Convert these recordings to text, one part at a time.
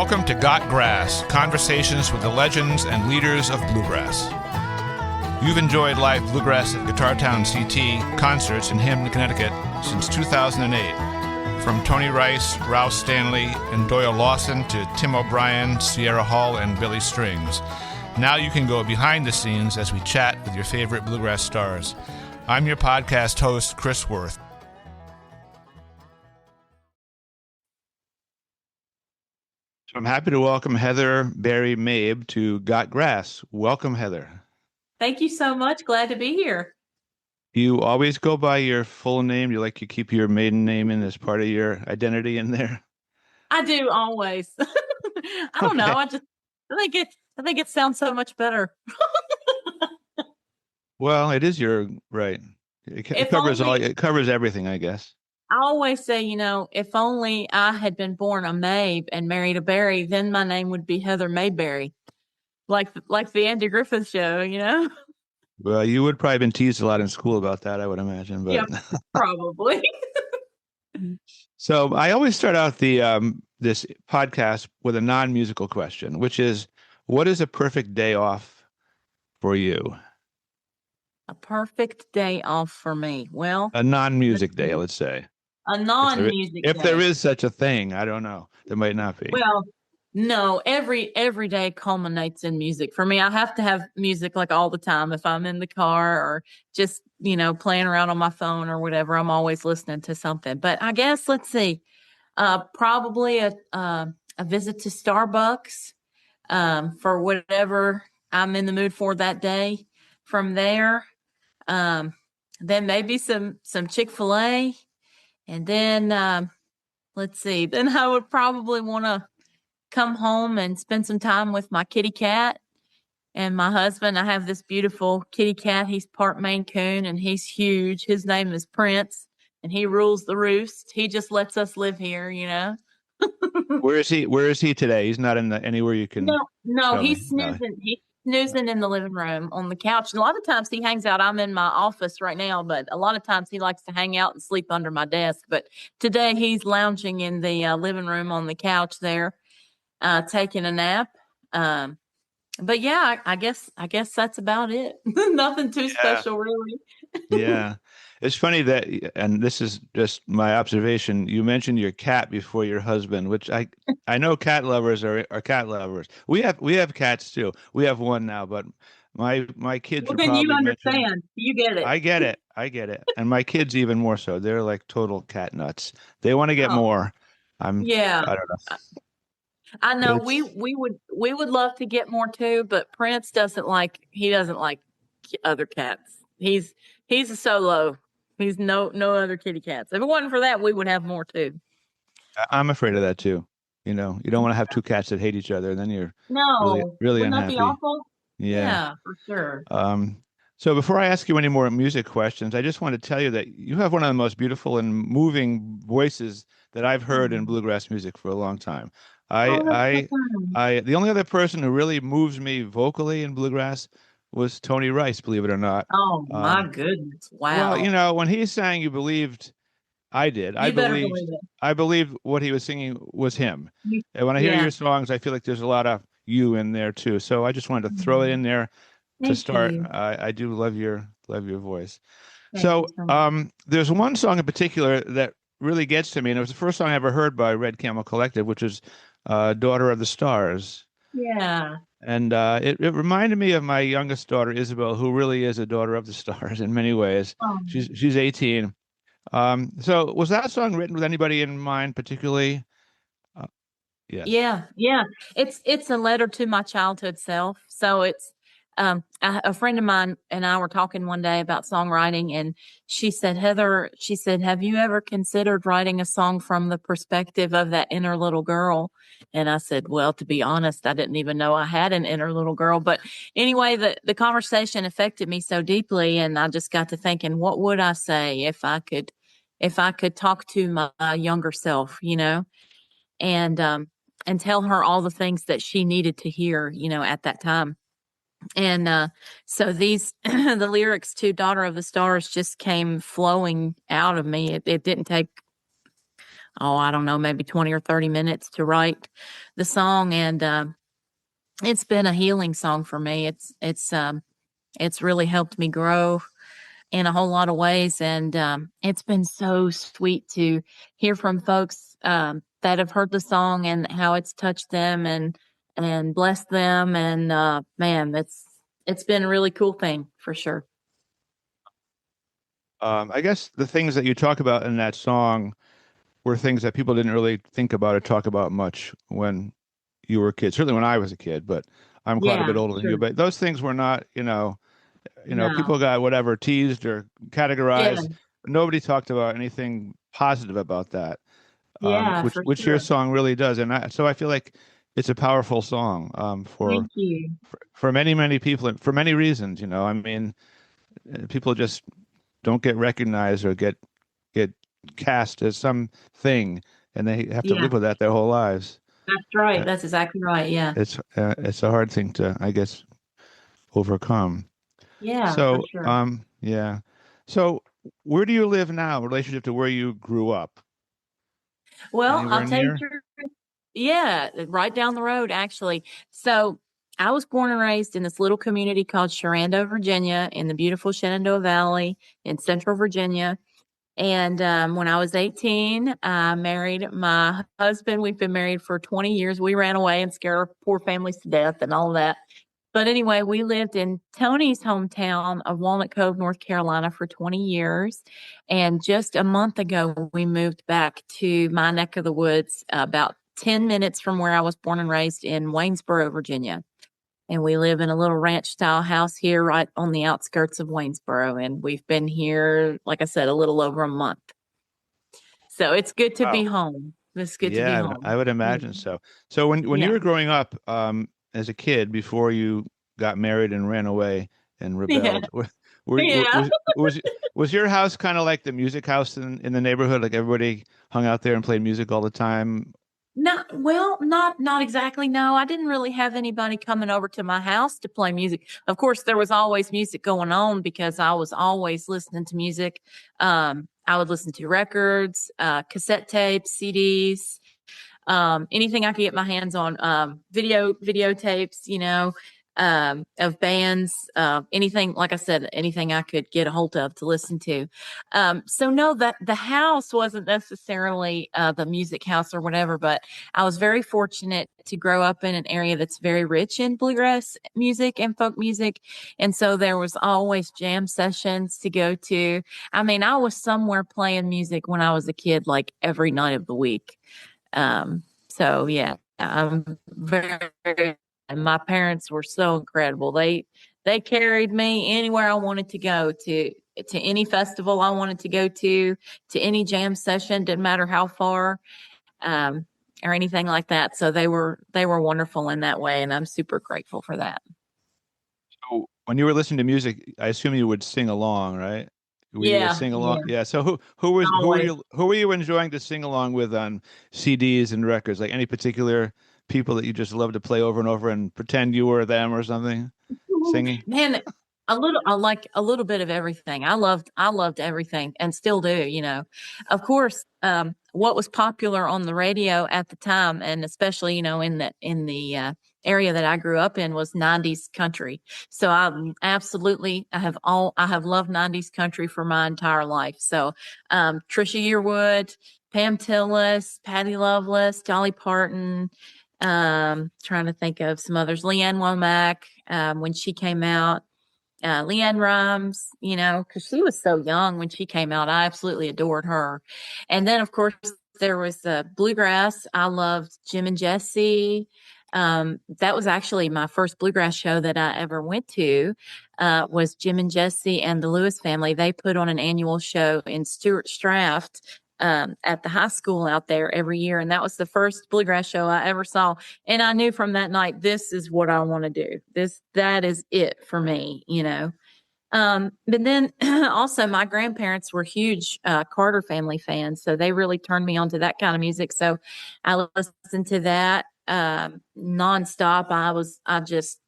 Welcome to Got Grass, conversations with the legends and leaders of Bluegrass. You've enjoyed live Bluegrass at Guitar Town CT concerts in Hamden, Connecticut since 2008. From Tony Rice, Rouse Stanley, and Doyle Lawson to Tim O'Brien, Sierra Hall, and Billy Strings. Now you can go behind the scenes as we chat with your favorite Bluegrass stars. I'm your podcast host, Chris Worth. I'm happy to welcome Heather Berry Mabe to Got Grass. Welcome, Heather. Thank you so much. Glad to be here. You always go by your full name? You keep your maiden name in as part of your identity in there? I do always. I don't know. I think it sounds so much better. Well, it is your right. It covers everything, I guess. I always say, if only I had been born a Mabe and married a Berry, then my name would be Heather Mayberry, like the Andy Griffith Show, Well, you would probably been teased a lot in school about that, I would imagine. But... Yeah, probably. So I always start out this podcast with a non-musical question, which is, what is a perfect day off for you? A perfect day off for me. Well, a non-music day, let's say. A non-music day. If there is such a thing, I don't know. There might not be. Well, no, every day culminates in music. For me, I have to have music like all the time. If I'm in the car or just, playing around on my phone or whatever, I'm always listening to something. But I guess, let's see, probably a visit to Starbucks for whatever I'm in the mood for that day. From there, then maybe some Chick-fil-A. And then, let's see, then I would probably want to come home and spend some time with my kitty cat and my husband. I have this beautiful kitty cat. He's part Maine Coon and he's huge. His name is Prince and he rules the roost. He just lets us live here, Where is he today? He's not anywhere you can. No, he's snoozing. He's snoozing in the living room on the couch. And a lot of times he hangs out. I'm in my office right now, but a lot of times he likes to hang out and sleep under my desk. But today he's lounging in the living room on the couch there, taking a nap. But yeah, I guess that's about it. Nothing too special, really. Yeah. It's funny that, and this is just my observation, you mentioned your cat before your husband, which I know cat lovers are cat lovers. We have cats too. We have one now, but my kids. Well, then you understand. You get it. I get it. And my kids even more so. They're like total cat nuts. They want to get more. I don't know. I know we would love to get more too, but Prince doesn't like other cats. He's a solo. He's no other kitty cats. If it wasn't for that, we would have more too. I'm afraid of that too. You don't want to have two cats that hate each other, and then you're really wouldn't unhappy. That be awful? Yeah, for sure. So before I ask you any more music questions, I just want to tell you that you have one of the most beautiful and moving voices that I've heard in bluegrass music for a long time. The only other person who really moves me vocally in bluegrass was Tony Rice, believe it or not. Oh my goodness! Wow. Well, when he sang, you believed. I did. I believed what he was singing was him. And when I hear your songs, I feel like there's a lot of you in there too. So I just wanted to throw it in there to start. I do love your voice. So there's one song in particular that really gets to me, and it was the first song I ever heard by Red Camel Collective, which is "Daughter of the Stars." Yeah. And it reminded me of my youngest daughter, Isabel, who really is a daughter of the stars in many ways. Oh. She's 18. So was that song written with anybody in mind particularly? Yes. Yeah. It's a letter to my childhood self. So it's a friend of mine and I were talking one day about songwriting, and she said, Heather, have you ever considered writing a song from the perspective of that inner little girl? And I said, well, to be honest, I didn't even know I had an inner little girl. But anyway, the conversation affected me so deeply, and I just got to thinking, what would I say if I could talk to my younger self, and tell her all the things that she needed to hear, at that time. And so these the lyrics to Daughter of the Stars just came flowing out of me. It didn't take I don't know, maybe 20 or 30 minutes to write the song. And it's been a healing song for me. It's really helped me grow in a whole lot of ways. And it's been so sweet to hear from folks that have heard the song and how it's touched them and blessed them. And man, it's been a really cool thing for sure. I guess the things that you talk about in that song were things that people didn't really think about or talk about much when you were a kid. Certainly when I was a kid, but I'm quite a Yeah, bit older than you. sure. But those things were not, No. people got whatever teased or Yeah. categorized. Nobody talked about anything positive about that, Yeah, which for your sure. song really does. And so I feel like it's a powerful song Thank you. for many people and for many reasons. I mean, people just don't get recognized or get cast as something, and they have to Yeah, live with that their whole lives. that's right. Uh, That's exactly right. Yeah. it's a hard thing to, I guess, overcome. Yeah, for So, sure. yeah. So, where do you live now in relationship to where you grew up? Well, I'll Anywhere tell you the near? truth. Yeah, right down the road, actually. So I was born and raised in this little community called Shenandoah, Virginia, in the beautiful Shenandoah Valley in central Virginia. And when I was 18, I married my husband. We've been married for 20 years. We ran away and scared our poor families to death and all of that. But anyway, we lived in Tony's hometown of Walnut Cove, North Carolina for 20 years. And just a month ago, we moved back to my neck of the woods, about 10 minutes from where I was born and raised in Waynesboro, Virginia. And we live in a little ranch style house here right on the outskirts of Waynesboro. And we've been here, like I said, a little over a month. So it's good to be Wow. home. It's good to be Yeah, I home. would imagine so. So when you Yeah. were growing up, as a kid, before you got married and ran away and Yeah. rebelled, Yeah. was your house kind of like the music house in the neighborhood? Like everybody hung out there and played music all the time? No, well, not exactly. No, I didn't really have anybody coming over to my house to play music. Of course, there was always music going on because I was always listening to music. I would listen to records, cassette tapes, CDs, anything I could get my hands on, videotapes, of bands, anything, like I said, anything I could get a hold of to listen to. So no, that the house wasn't necessarily the music house or whatever, but I was very fortunate to grow up in an area that's very rich in bluegrass music and folk music. And so there was always jam sessions to go to. I mean, I was somewhere playing music when I was a kid, like every night of the week. So yeah, I'm very, and my parents were so incredible. They carried me anywhere I wanted to go to any festival I wanted to any jam session, didn't matter how far, um, or anything like that. So they were wonderful in that way, and I'm super grateful for that. So when you were listening to music, I assume you would sing along, right? Were you a Yeah, sing along? yeah, Yeah. So who were always. you enjoying to sing along with on CDs and records? Like any particular people that you just love to play over and over and pretend you were them or something, singing? Man, I like a little bit of everything. I loved everything and still do, Of course, what was popular on the radio at the time, and especially, in the area that I grew up in, was 90s country. So I have loved 90s country for my entire life. So Trisha Yearwood, Pam Tillis, Patty Loveless, Dolly Parton, trying to think of some others. Leanne Womack, when she came out, Leanne Rhymes, because she was so young when she came out. I absolutely adored her. And then, of course, there was Bluegrass. I loved Jim and Jesse. That was actually my first bluegrass show that I ever went to. Was Jim and Jesse and the Lewis family. They put on an annual show in Stuart Straft, at the high school out there every year. And that was the first bluegrass show I ever saw. And I knew from that night, this is what I want to do. That is it for me. But then also my grandparents were huge Carter family fans. So they really turned me on to that kind of music. So I listened to that nonstop. I just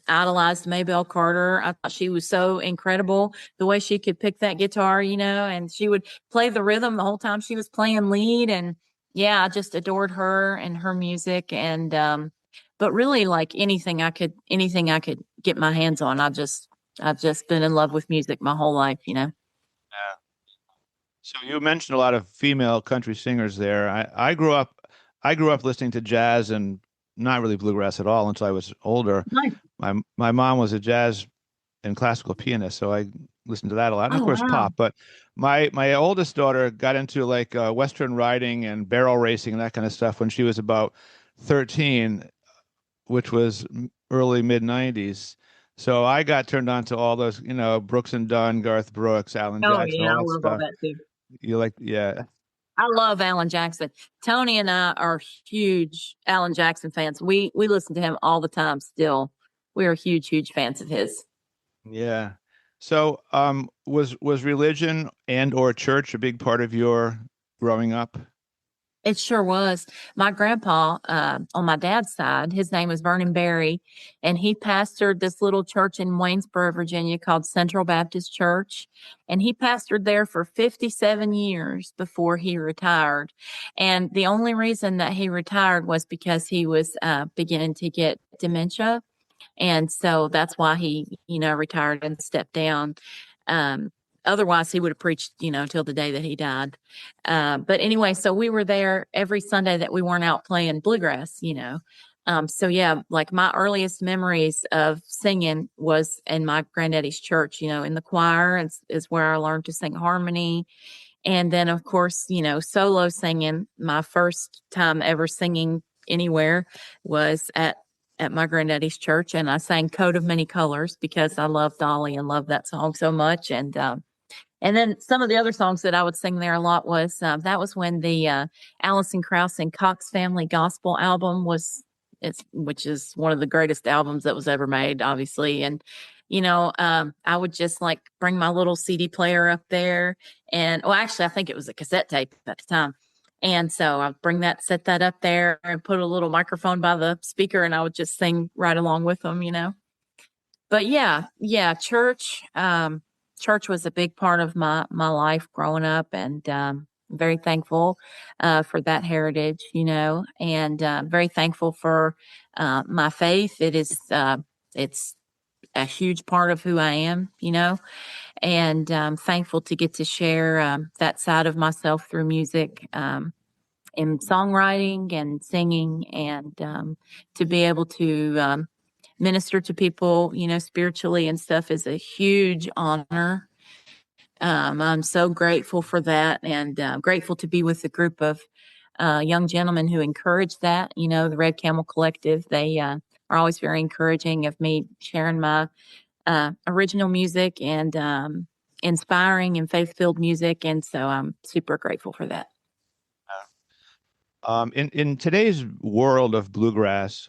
idolized Maybelle Carter. I thought she was so incredible the way she could pick that guitar, and she would play the rhythm the whole time she was playing lead. And Yeah, I just adored her and her music, and but really like anything I could get my hands on. I've just been in love with music my whole life, you know. Yeah. So you mentioned a lot of female country singers there. I grew up listening to jazz and not really bluegrass at all until I was older. Nice. My mom was a jazz and classical pianist, so I listened to that a lot, and of Oh course wow. pop. But my oldest daughter got into like Western riding and barrel racing and that kind of stuff when she was about 13, which was early mid 90s. So I got turned on to all those, Brooks and Dunn, Garth Brooks, Alan Oh Jackson, yeah, all I that love all stuff. that too. You like, yeah, I love Alan Jackson. Tony and I are huge Alan Jackson fans. We listen to him all the time still. We are huge fans of his. yeah. So, was religion and or church a big part of your growing up? It sure was. My grandpa, on my dad's side, his name was Vernon Berry, and he pastored this little church in Waynesboro, Virginia called Central Baptist Church. And he pastored there for 57 years before he retired. And the only reason that he retired was because he was beginning to get dementia. And so that's why he, retired and stepped down. Um, Otherwise, he would have preached, till the day that he died. But anyway, so we were there every Sunday that we weren't out playing bluegrass. So yeah, like my earliest memories of singing was in my granddaddy's church, in the choir is where I learned to sing harmony. And then, of course, solo singing. My first time ever singing anywhere was at my granddaddy's church, and I sang "Coat of Many Colors" because I love Dolly and love that song so much. And then some of the other songs that I would sing there a lot was that was when the Alison Krauss and Cox Family Gospel album which is one of the greatest albums that was ever made, obviously. And I would just like bring my little CD player up there, and well, actually, I think it was a cassette tape at the time. And so I'd bring that, set that up there, and put a little microphone by the speaker, and I would just sing right along with them. But yeah, church was a big part of my life growing up, and very thankful for that heritage, and very thankful for my faith. It's a huge part of who I am, and thankful to get to share that side of myself through music. In songwriting and singing, and to be able to minister to people, spiritually and stuff is a huge honor. I'm so grateful for that, and grateful to be with a group of young gentlemen who encourage that. The Red Camel Collective, they are always very encouraging of me sharing my original music and inspiring and faith-filled music. And so I'm super grateful for that. In today's world of bluegrass,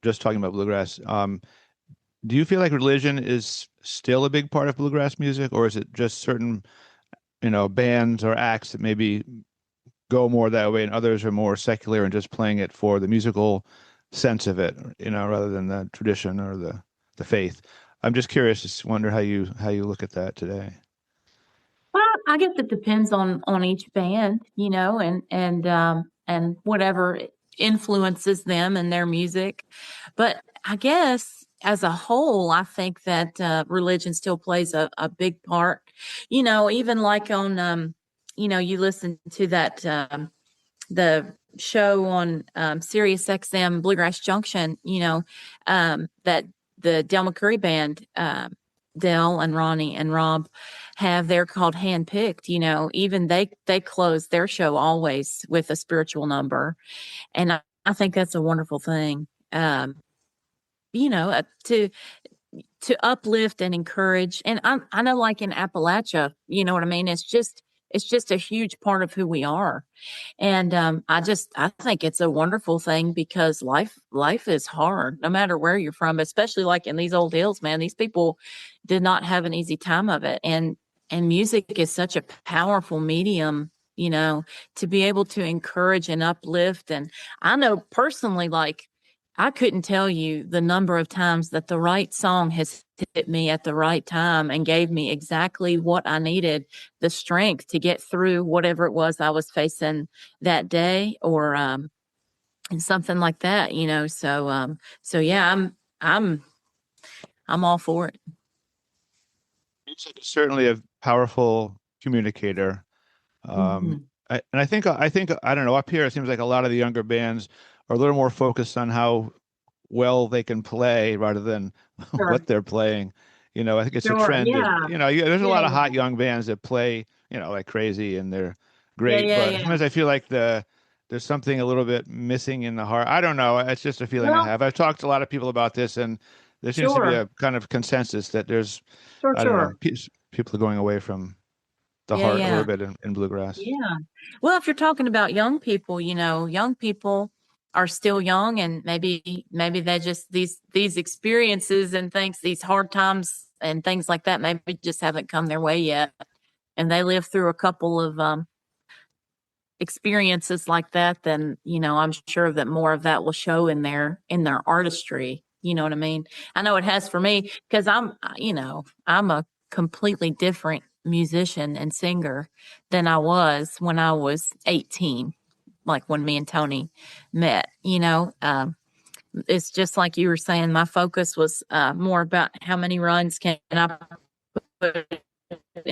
just talking about bluegrass, do you feel like religion is still a big part of bluegrass music, or is it just certain, bands or acts that maybe go more that way, and others are more secular and just playing it for the musical sense of it, rather than the tradition or the faith? I'm just curious, just wonder how you look at that today. Well, I guess it depends on each band, and whatever influences them and their music. But I guess as a whole, I think that religion still plays a big part. Even like on, you listen to that the show on Sirius XM Bluegrass Junction, that the Del McCurry band, Del and Ronnie and Rob have, they're called Handpicked. Even they close their show always with a spiritual number, and I think that's a wonderful thing. To uplift and encourage, and I know, like in Appalachia, you know what I mean. It's just a huge part of who we are, and I think it's a wonderful thing because life is hard no matter where you're from, especially like in these old hills, man. These people did not have an easy time of it, and music is such a powerful medium, to be able to encourage and uplift. And I know personally, like I couldn't tell you the number of times that the right song has hit me at the right time and gave me exactly what I needed, the strength to get through whatever it was I was facing that day, or and something like that, you know. So yeah, I'm I'm all for it. Music is certainly a powerful communicator. Um, Mhm. I think I don't know, up here it seems like a lot of the younger bands are a little more focused on how well they can play rather than Sure. what they're playing. I think it's a Sure. trend that, Yeah. there's a Yeah. lot of hot Yeah. young bands that play, like crazy and they're Yeah. great, Yeah. but Yeah. sometimes I feel like there's something a little bit missing in the heart. I don't know. It's just a feeling I Well, have. I've talked to a lot of people about this, and there seems to be sure. a kind of consensus that there's, Sure. I don't know, Sure. people are going away from the Yeah. heart a little Yeah. bit in bluegrass. Yeah. Well, if you're talking about young people, you know, young people are still young, and maybe they just these experiences and things, these hard times and things like that, maybe just haven't come their way yet. And they live through a couple of experiences like that, then, you know, I'm sure that more of that will show in their artistry. You know what I mean? I know it has for me, because you know, I'm a completely different musician and singer than I was when I was 18, like when me and Tony met. You know, it's just like you were saying, my focus was more about how many runs can I put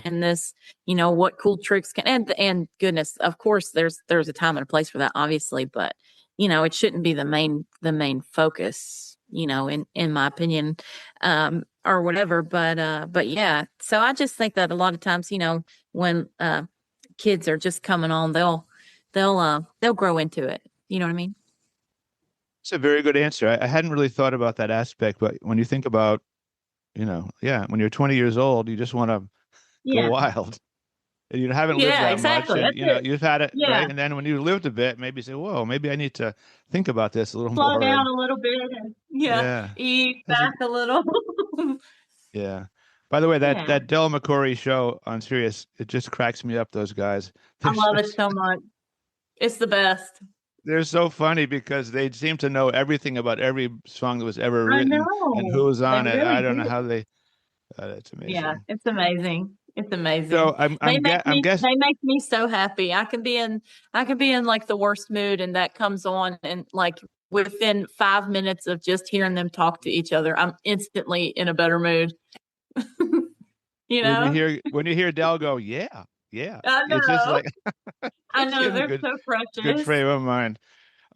in this, you know, what cool tricks can, and goodness, of course there's a time and a place for that, obviously, but you know, it shouldn't be the main focus, you know, in my opinion, or whatever. But yeah, so I just think that a lot of times, you know, when kids are just coming on, they'll grow into it. You know what I mean? It's a very good answer. I hadn't really thought about that aspect, but when you think about, yeah, when you're 20 years old, you just want to go Yeah. wild. And you haven't lived Yeah, that much, exactly. and That's it. you've had it, Yeah. right? And then when you lived a bit, maybe you say, "Whoa, maybe I need to think about this a little Slow more." down And a little bit and yeah, yeah, ease that's a back a little. yeah. By the way, that Yeah. that Del McCoury show on Sirius, it just cracks me up. Those guys, I they're love it just so much. It's the best. they're so funny because they seem to know everything about every song that was ever I written and know. who was They on it. really I don't know do. how they. It's Yeah, amazing. it's amazing. It's So amazing. I'm They I'm make get I'm me guess they make me so happy. I can be in like the worst mood, and that comes on, and like within 5 minutes of just hearing them talk to each other, I'm instantly in a better mood. You when you know? hear when you hear Del go, yeah, yeah, I it's just know. like I puts you know. in a They're good so good precious. frame of mind.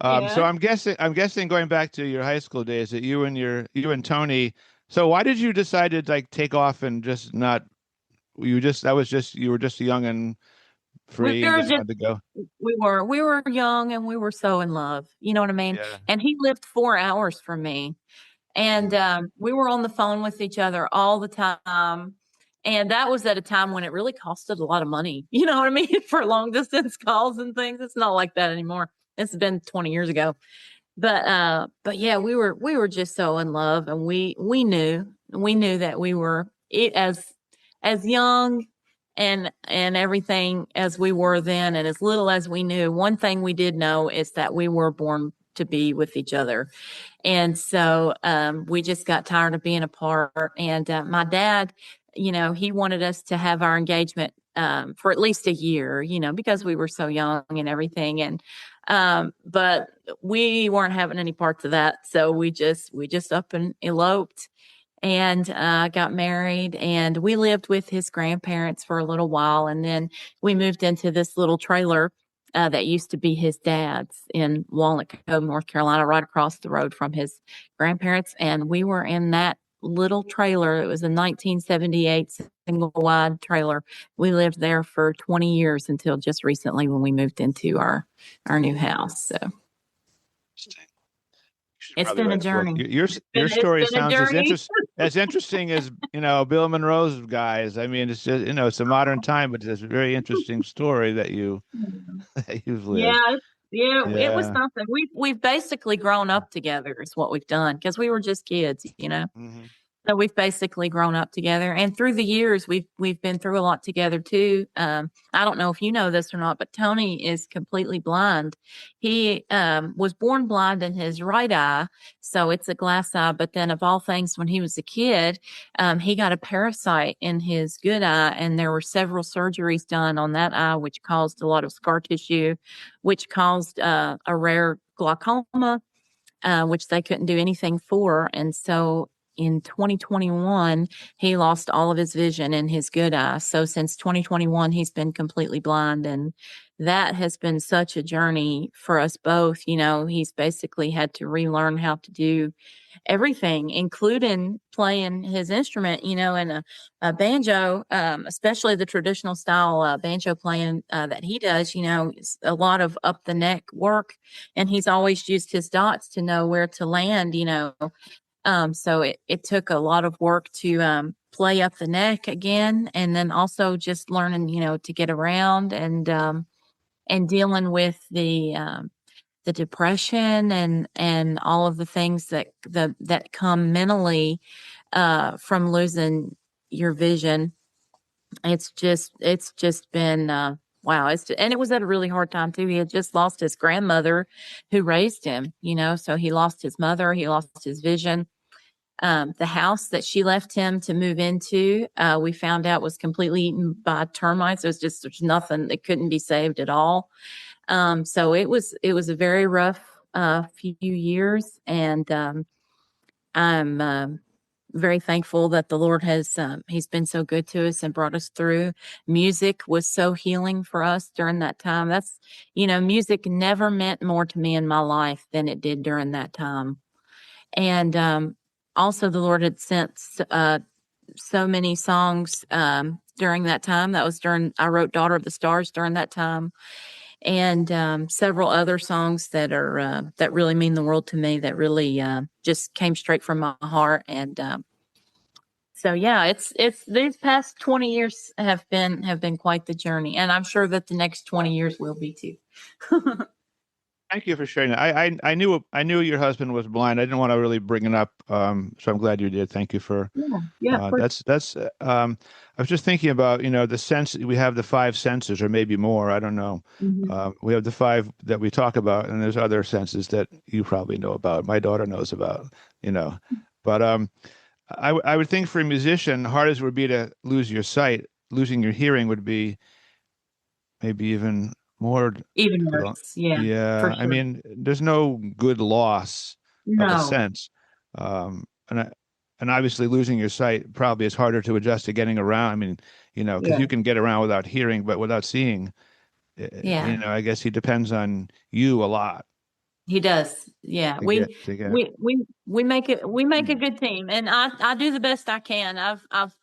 So Yeah. I'm guessing going back to your high school days that you and Tony. So why did you decide to like take off and just not? You were just young and We free and were just just wanted to go. we were young, and we were so in love. You know what I mean? Yeah. And he lived 4 hours from me. And we were on the phone with each other all the time. And that was at a time when it really costed a lot of money. You know what I mean? For long distance calls and things. It's not like that anymore. It's been 20 years ago. But yeah, we were just so in love, and we knew that we were it as young and everything as we were then, and as little as we knew. One thing we did know is that we were born to be with each other. And so we just got tired of being apart. And my dad, you know, he wanted us to have our engagement for at least a year, you know, because we were so young and everything. And but we weren't having any parts of that, so we just up and eloped and got married, and we lived with his grandparents for a little while, and then we moved into this little trailer that used to be his dad's in Walnut Cove, North Carolina, right across the road from his grandparents. And we were in that little trailer. It was a 1978 single wide trailer. We lived there for 20 years until just recently when we moved into our new house. So Interesting. You should it's probably been a write a book. journey. Your It's story been a sounds journey. as interesting as Bill Monroe's guys. I mean, it's just it's a modern time, but it's a very interesting story that you that you've lived. Yeah, yeah, it was Yeah. something. We've basically grown up together is what we've done, because we were just kids, you know. Hmm. So we've basically grown up together, and through the years, we've been through a lot together too. I don't know if you know this or not, but Tony is completely blind. He was born blind in his right eye, so it's a glass eye. But then, of all things, when he was a kid, he got a parasite in his good eye, and there were several surgeries done on that eye, which caused a lot of scar tissue, which caused a rare glaucoma, which they couldn't do anything for. And so in 2021, he lost all of his vision in his good eye. So since 2021, he's been completely blind. And that has been such a journey for us both. You know, he's basically had to relearn how to do everything, including playing his instrument, you know, and a banjo, especially the traditional style banjo playing that he does, you know, it's a lot of up the neck work. And he's always used his dots to know where to land, you know. So it took a lot of work to play up the neck again. And then also just learning, you know, to get around and dealing with the depression and all of the things that come mentally from losing your vision. It's just been wow. And it was at a really hard time too. He had just lost his grandmother who raised him, you know, so he lost his mother, he lost his vision. The house that she left him to move into, we found out was completely eaten by termites. There's nothing that couldn't be saved at all. So it was a very rough few years, and I'm very thankful that the Lord has he's been so good to us and brought us through. Music was so healing for us during that time. That's, you know, music never meant more to me in my life than it did during that time. And also the Lord had sent so many songs during that time. That was I wrote Daughter of the Stars during that time, and several other songs that are that really mean the world to me, that really just came straight from my heart. And so yeah, it's these past 20 years have been quite the journey, and I'm sure that the next 20 years will be too. Thank you for sharing that. I knew your husband was blind. I didn't want to really bring it up, so I'm glad you did. Thank you for yeah. that's. I was just thinking about, you know, the sense we have, the five senses, or maybe more. I don't know. Mm-hmm. We have the five that we talk about, and there's other senses that you probably know about. My daughter knows about, you know, but I would think for a musician, hard as it would be to lose your sight, losing your hearing would be maybe even more. Even worse, yeah, Yeah, for I sure. mean, there's no good loss of a No, sense, and and obviously losing your sight probably is harder to adjust to getting around. I mean, you know, because yeah, you can get around without hearing, but without seeing, you yeah. know, I guess he depends on you a lot He does. Yeah. to get. We make a good team, and I do the best I can. I've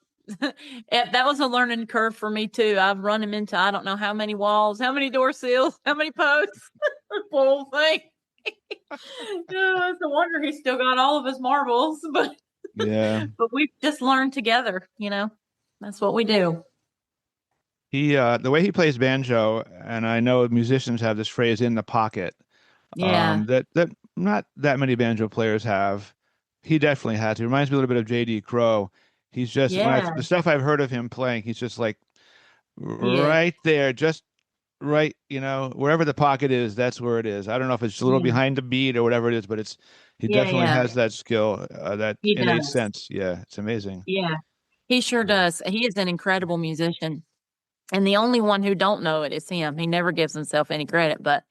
that was a learning curve for me too. I've run him into I don't know how many walls, how many door seals, how many posts, the whole thing. Yeah, it's a wonder he's still got all of his marbles, but Yeah, we've just learned together, you know. That's what we do. the way he plays banjo, and I know musicians have this phrase "in the pocket," Yeah. that not that many banjo players have. He definitely has. He reminds me a little bit of J.D. Crowe. He's just, Yeah. the stuff I've heard of him playing, he's just like He is. right there, just right, you know, wherever the pocket is, that's where it is. I don't know if it's a little Yeah. behind the beat or whatever it is, but he Yeah, definitely yeah. has that skill, that He innate does. sense. Yeah, it's amazing. Yeah. He sure Yeah. does. He is an incredible musician. And the only one who don't know it is him. He never gives himself any credit, but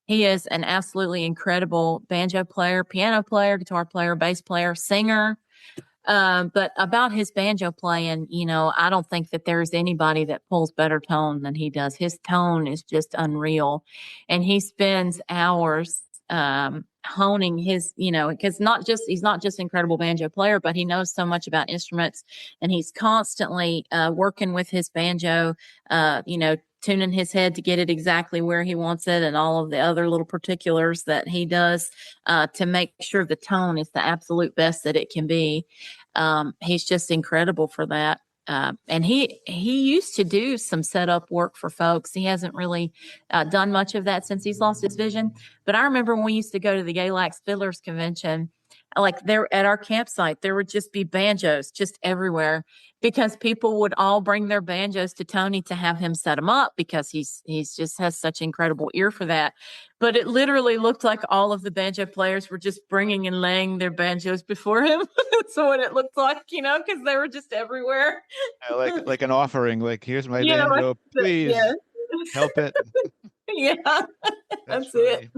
he is an absolutely incredible banjo player, piano player, guitar player, bass player, singer. But about his banjo playing, you know, I don't think that there's anybody that pulls better tone than he does. His tone is just unreal. And he spends hours honing his, you know, because he's not just an incredible banjo player, but he knows so much about instruments, and he's constantly working with his banjo, you know, tuning his head to get it exactly where he wants it, and all of the other little particulars that he does to make sure the tone is the absolute best that it can be. He's just incredible for that. And he used to do some setup work for folks. He hasn't really done much of that since he's lost his vision. But I remember when we used to go to the Galax Fiddlers Convention, like there at our campsite, there would just be banjos just everywhere because people would all bring their banjos to Tony to have him set them up because he's just has such incredible ear for that. But it literally looked like all of the banjo players were just bringing and laying their banjos before him. That's what it looked like, because they were just everywhere. Like an offering. Like, here's my Yeah, banjo. Please yeah, help it. yeah. That's That's it. funny.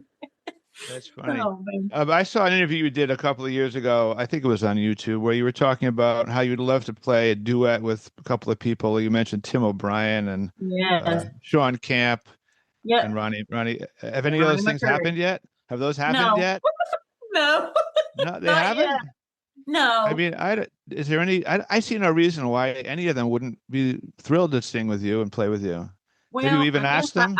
That's funny. Oh man. I saw an interview you did a couple of years ago. I think it was on YouTube, where you were talking about how you'd love to play a duet with a couple of people. You mentioned Tim O'Brien and Yes. Sean Camp Yep. and Ronnie. Have any of those things happened yet? Have those happened No. yet? No. No, they Not haven't. yet. No. I mean, is there any? I see no reason why any of them wouldn't be thrilled to sing with you and play with you. Well, Have you even asked them?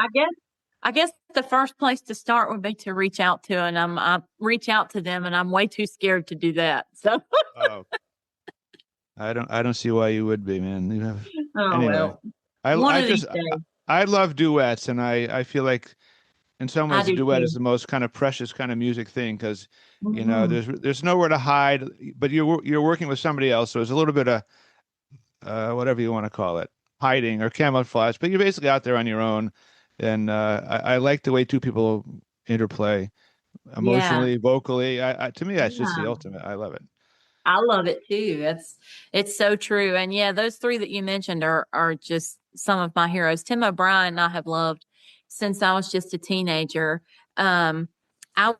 I guess the first place to start would be to reach out to, and I reach out to them, and I'm way too scared to do that. So, Oh, I don't see why you would be, man. You have anyway. Well, I love duets, and I feel like in some ways a duet is the most kind of precious kind of music thing because there's nowhere to hide, but you're working with somebody else, so it's a little bit of whatever you want to call it, hiding or camouflage, but you're basically out there on your own. And I like the way two people interplay emotionally, vocally. To me, that's just the ultimate. I love it. I love it too. It's so true. And yeah, those three that you mentioned are just some of my heroes. Tim O'Brien, I have loved since I was just a teenager. I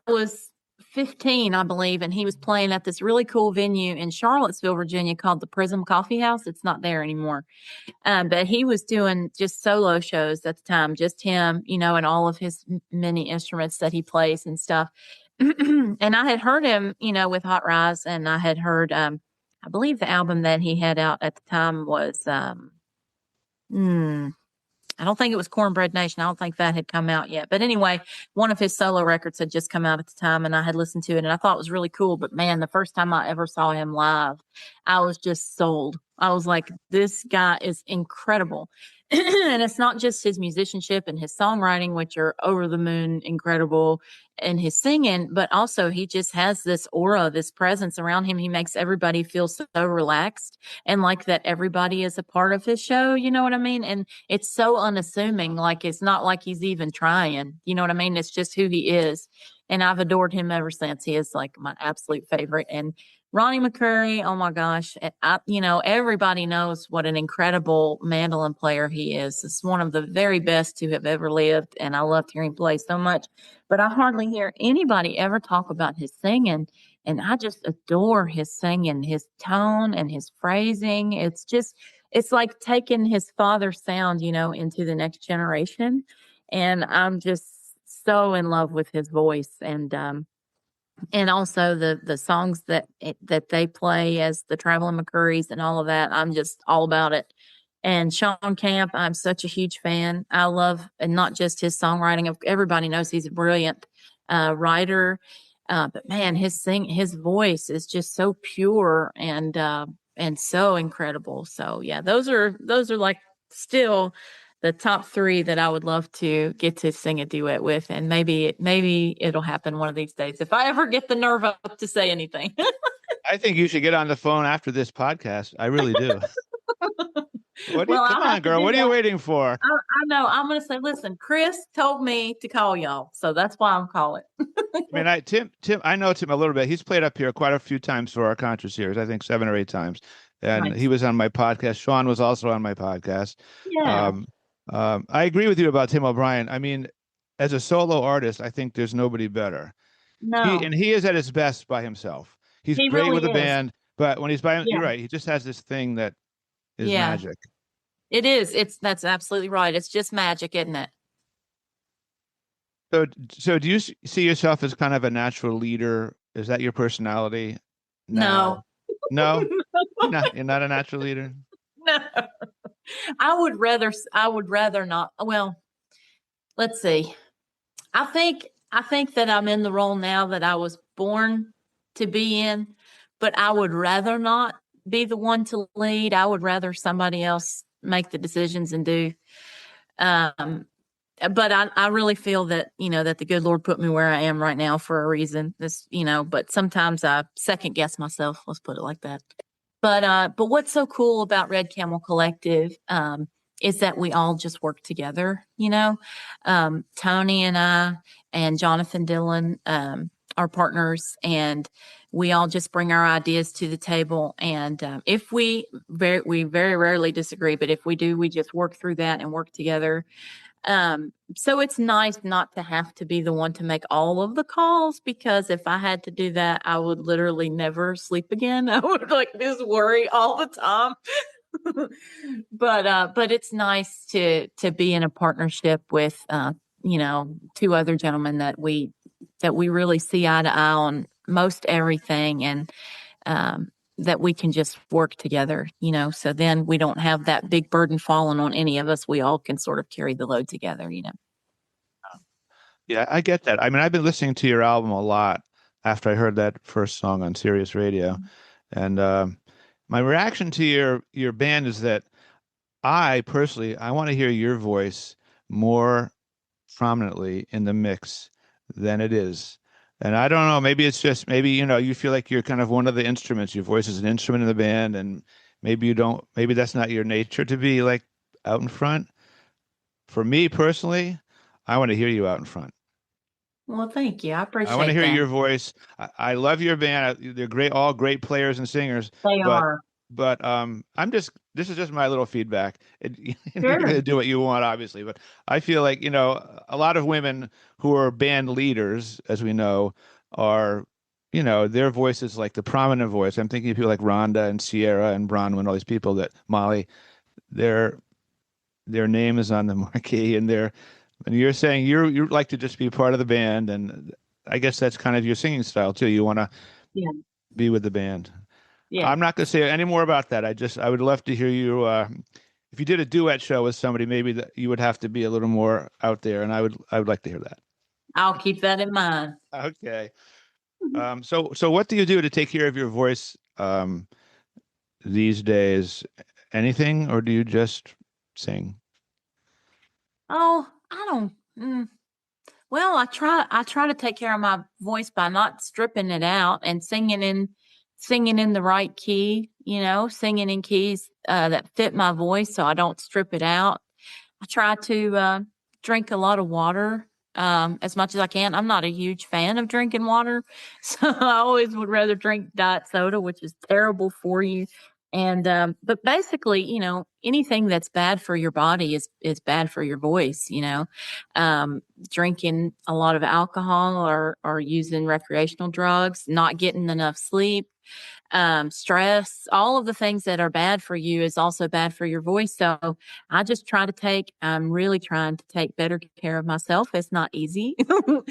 was 15, I believe, and he was playing at this really cool venue in Charlottesville, Virginia called the Prism Coffee House. It's not there anymore. But he was doing just solo shows at the time, just him, and all of his many instruments that he plays and stuff. And I had heard him, with Hot Rise, and I had heard, I believe the album that he had out at the time was, I don't think it was Cornbread Nation. I don't think that had come out yet. But anyway, one of his solo records had just come out at the time, and I had listened to it, and I thought it was really cool. But man, the first time I ever saw him live, I was just sold. I was like, this guy is incredible. And it's not just his musicianship and his songwriting, which are over the moon incredible, and his singing, but also he just has this aura, this presence around him. He makes everybody feel so relaxed and like that everybody is a part of his show. You know what I mean? And it's so unassuming. Like, it's not like he's even trying. You know what I mean? It's just who he is. And I've adored him ever since. He is like my absolute favorite. And Ronnie McCurry, oh my gosh, everybody knows what an incredible mandolin player he is. It's one of the very best to have ever lived, and I loved hearing him play so much. But I hardly hear anybody ever talk about his singing, and I just adore his singing, his tone and his phrasing. It's like taking his father's sound, into the next generation, and I'm just so in love with his voice and also the songs that they play as the Traveling McCurries and all of that. I'm just all about it. And Sean Camp, I'm such a huge fan. I love, and not just his songwriting. Everybody knows he's a brilliant writer, but man, his voice is just so pure and so incredible. So yeah, those are like still the top three that I would love to get to sing a duet with. And maybe it'll happen one of these days if I ever get the nerve up to say anything. I think you should get on the phone after this podcast. I really do. Come on, girl. What are you waiting for? I know. I'm going to say, listen, Chris told me to call y'all. So that's why I'm calling. I mean, Tim, I know Tim a little bit. He's played up here quite a few times for our concert series. I think 7 or 8 times. And He was on my podcast. Sean was also on my podcast. Yeah. I agree with you about Tim O'Brien. I mean, as a solo artist, I think there's nobody better. No. He is at his best by himself. He's great really with a band, but when he's by him, you're right. He just has this thing that is magic. It is. That's absolutely right. It's just magic, isn't it? So do you see yourself as kind of a natural leader? Is that your personality? No. No? You're not a natural leader? No. I would rather not. Well, let's see. I think that I'm in the role now that I was born to be in, but I would rather not be the one to lead. I would rather somebody else make the decisions and do. but I really feel that, that the good Lord put me where I am right now for a reason. But sometimes I second guess myself. Let's put it like that. But what's so cool about Red Camel Collective, is that we all just work together, Tony and I and Jonathan Dillon, are partners, and we all just bring our ideas to the table. And if we very rarely disagree, but if we do, we just work through that and work together. So it's nice not to have to be the one to make all of the calls, because if I had to do that, I would literally never sleep again. I would just worry all the time. But it's nice to be in a partnership with two other gentlemen that we really see eye to eye on most everything, and that we can just work together, so then we don't have that big burden falling on any of us. We all can sort of carry the load together. Yeah, I get that. I mean, I've been listening to your album a lot after I heard that first song on Sirius Radio. And my reaction to your band is that I personally, I want to hear your voice more prominently in the mix than it is. And I don't know, maybe it's just, maybe, you feel like you're kind of one of the instruments. Your voice is an instrument in the band, and maybe maybe that's not your nature to be like out in front. For me personally, I want to hear you out in front. Well, thank you. I appreciate I want to hear that. your voice. I love your band. They're great, all great players and singers. They are. But this is just my little feedback. You're Sure. going to do what you want, obviously. But I feel like, a lot of women who are band leaders, as we know, are, their voice is like the prominent voice. I'm thinking of people like Rhonda and Sierra and Bronwyn, all these people that Molly, their name is on the marquee, and you're saying you like to just be part of the band. And I guess that's kind of your singing style too. You want to be with the band. Yeah. I'm not going to say any more about that. I would love to hear you. If you did a duet show with somebody, maybe that you would have to be a little more out there, and I would like to hear that. I'll keep that in mind. Okay. So what do you do to take care of your voice these days? Anything, or do you just sing? Oh, I don't. Well, I try to take care of my voice by not stripping it out and singing in the right key, singing in keys that fit my voice, so I don't strip it out. I try to drink a lot of water as much as I can. I'm not a huge fan of drinking water, so I always would rather drink diet soda, which is terrible for you. And but basically, anything that's bad for your body is bad for your voice. Drinking a lot of alcohol or using recreational drugs, not getting enough sleep, stress, all of the things that are bad for you is also bad for your voice. So I'm really trying to take better care of myself. It's not easy, but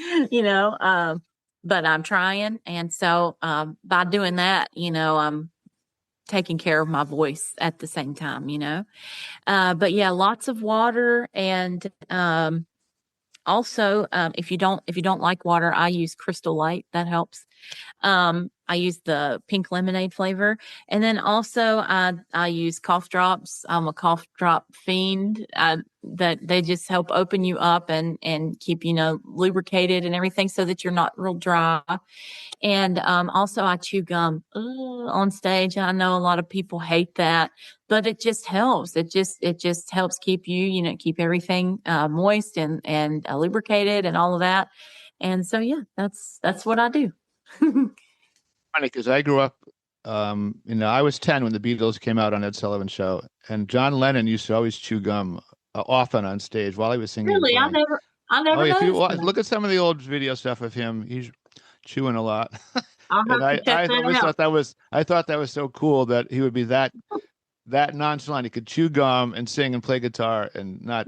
I'm trying. And so by doing that, I'm taking care of my voice at the same time, but yeah, lots of water. And also, if you don't like water, I use Crystal Light. That helps. I use the pink lemonade flavor. And then also I use cough drops. I'm a cough drop fiend, that they just help open you up and keep, lubricated and everything, so that you're not real dry. And also I chew gum on stage. I know a lot of people hate that, but it just helps. It just helps keep you, keep everything moist and lubricated and all of that. And so, yeah, that's what I do. Funny, because I grew up, I was 10 when the Beatles came out on Ed Sullivan Show, and John Lennon used to always chew gum often on stage while he was singing. Really, I never. Oh, if you look at some of the old video stuff of him, he's chewing a lot. And I always thought that was so cool that he would be that nonchalant. He could chew gum and sing and play guitar and not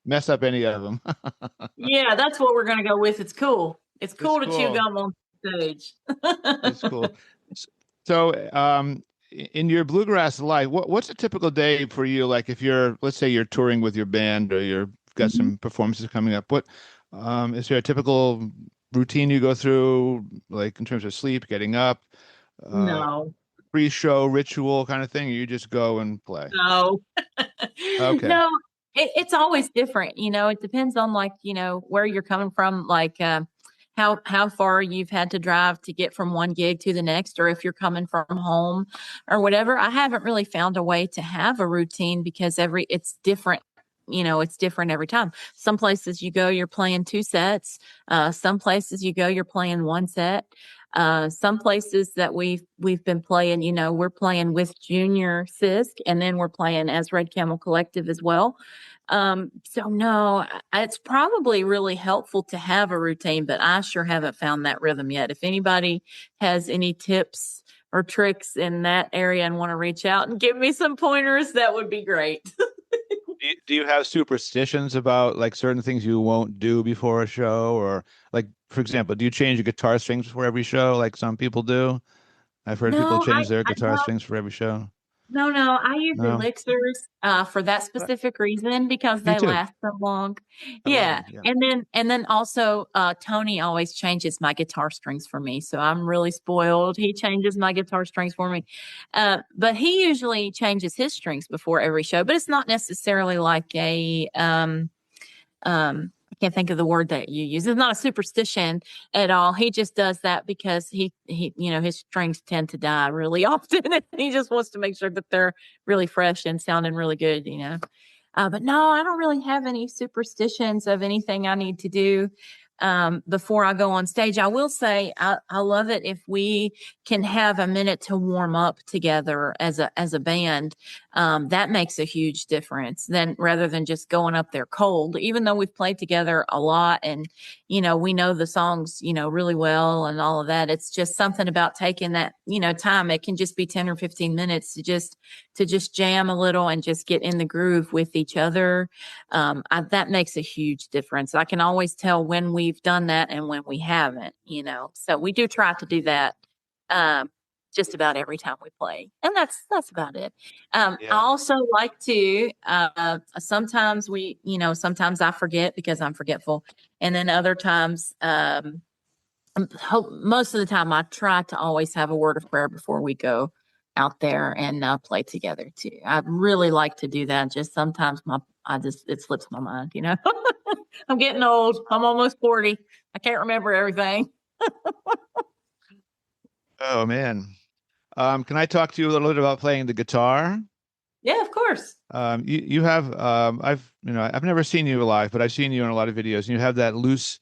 mess up any of them. Yeah, that's what we're gonna go with. It's cool. It's cool to chew gum on stage. It's cool. So, in your bluegrass life, what's a typical day for you? Like if let's say you're touring with your band, or you've got some performances coming up. What is there a typical routine you go through, like in terms of sleep, getting up? No. Pre-show ritual kind of thing, or you just go and play? No. Okay. No, It's always different, it depends on like, where you're coming from, like how far you've had to drive to get from one gig to the next, or if you're coming from home or whatever. I haven't really found a way to have a routine because it's different. It's different every time. Some places you go, you're playing two sets. Some places you go, you're playing one set. Some places that we've been playing, we're playing with Junior Sisk, and then we're playing as Red Camel Collective as well. So no, it's probably really helpful to have a routine, but I sure haven't found that rhythm yet. If anybody has any tips or tricks in that area and want to reach out and give me some pointers, that would be great. Do you have superstitions about like certain things you won't do before a show, or like, for example, do you change your guitar strings before every show like some people do? I've heard people No, change their guitar no, strings for every show. no. I use No, elixirs for that specific reason because me they too. last so long. I love Yeah, them. Yeah. and then also Tony always changes my guitar strings for me, so I'm really spoiled. He changes my guitar strings for me, but he usually changes his strings before every show. But it's not necessarily like a I can't think of the word that you use. It's not a superstition at all. He just does that because his strings tend to die really often, and he just wants to make sure that they're really fresh and sounding really good. But no, I don't really have any superstitions of anything I need to do before I go on stage. I will say I love it if we can have a minute to warm up together as a band. That makes a huge difference then rather than just going up there cold, even though we've played together a lot and, we know the songs, really well and all of that. It's just something about taking that, time. It can just be 10 or 15 minutes to just jam a little and just get in the groove with each other. That makes a huge difference. I can always tell when we've done that and when we haven't, so we do try to do that. Just about every time we play. And that's about it. I Yeah. also like to, sometimes sometimes I forget because I'm forgetful. And then other times, most of the time I try to always have a word of prayer before we go out there and play together too. I really like to do that. Just sometimes it slips my mind, I'm getting old. I'm almost 40. I can't remember everything. Oh man. Can I talk to you a little bit about playing the guitar? Yeah, of course. You have I've never seen you live, but I've seen you in a lot of videos, and you have that loose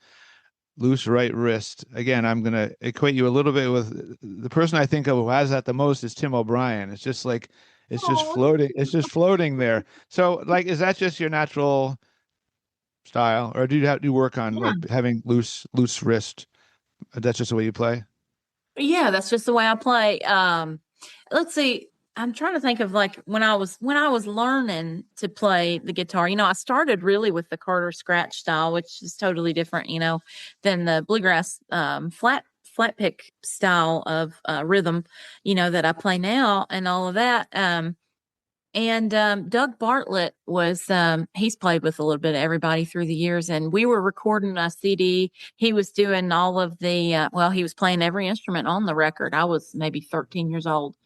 right wrist. Again, I'm gonna equate you a little bit with the person I think of who has that the most is Tim O'Brien. It's just like it's just Aw. floating. It's just floating there. So, like, is that just your natural style, or do you work on Yeah. like having loose wrist? That's just the way you play. Yeah, that's just the way I play. Let's see. I'm trying to think of like when I was learning to play the guitar. I started really with the Carter scratch style, which is totally different, than the bluegrass flat pick style of rhythm, that I play now and all of that. And Doug Bartlett he's played with a little bit of everybody through the years. And we were recording a CD. He was doing all of the, he was playing every instrument on the record. I was maybe 13 years old.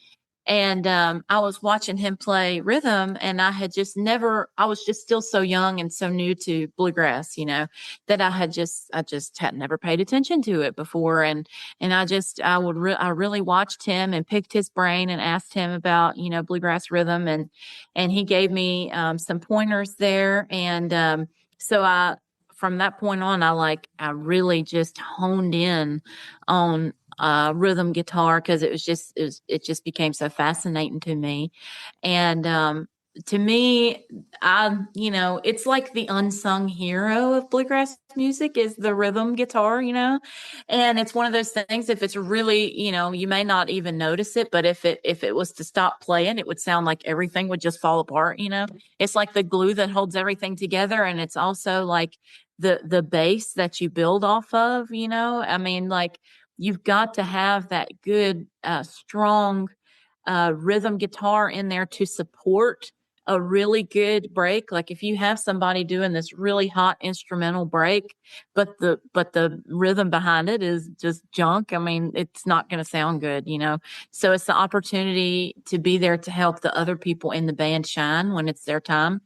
And I was watching him play rhythm, and I was just still so young and so new to bluegrass, that I just had never paid attention to it before. And I really watched him and picked his brain and asked him about, bluegrass rhythm. And he gave me some pointers there. And so from that point on, I really just honed in on rhythm guitar because it just became so fascinating to me. And to me, it's like the unsung hero of bluegrass music is the rhythm guitar, and it's one of those things. If it's really, you may not even notice it, but if it was to stop playing, it would sound like everything would just fall apart. It's like the glue that holds everything together, and it's also like the base that you build off of. I mean, like, you've got to have that good, strong rhythm guitar in there to support a really good break. Like if you have somebody doing this really hot instrumental break, but the rhythm behind it is just junk, I mean, it's not going to sound good, So it's the opportunity to be there to help the other people in the band shine when it's their time.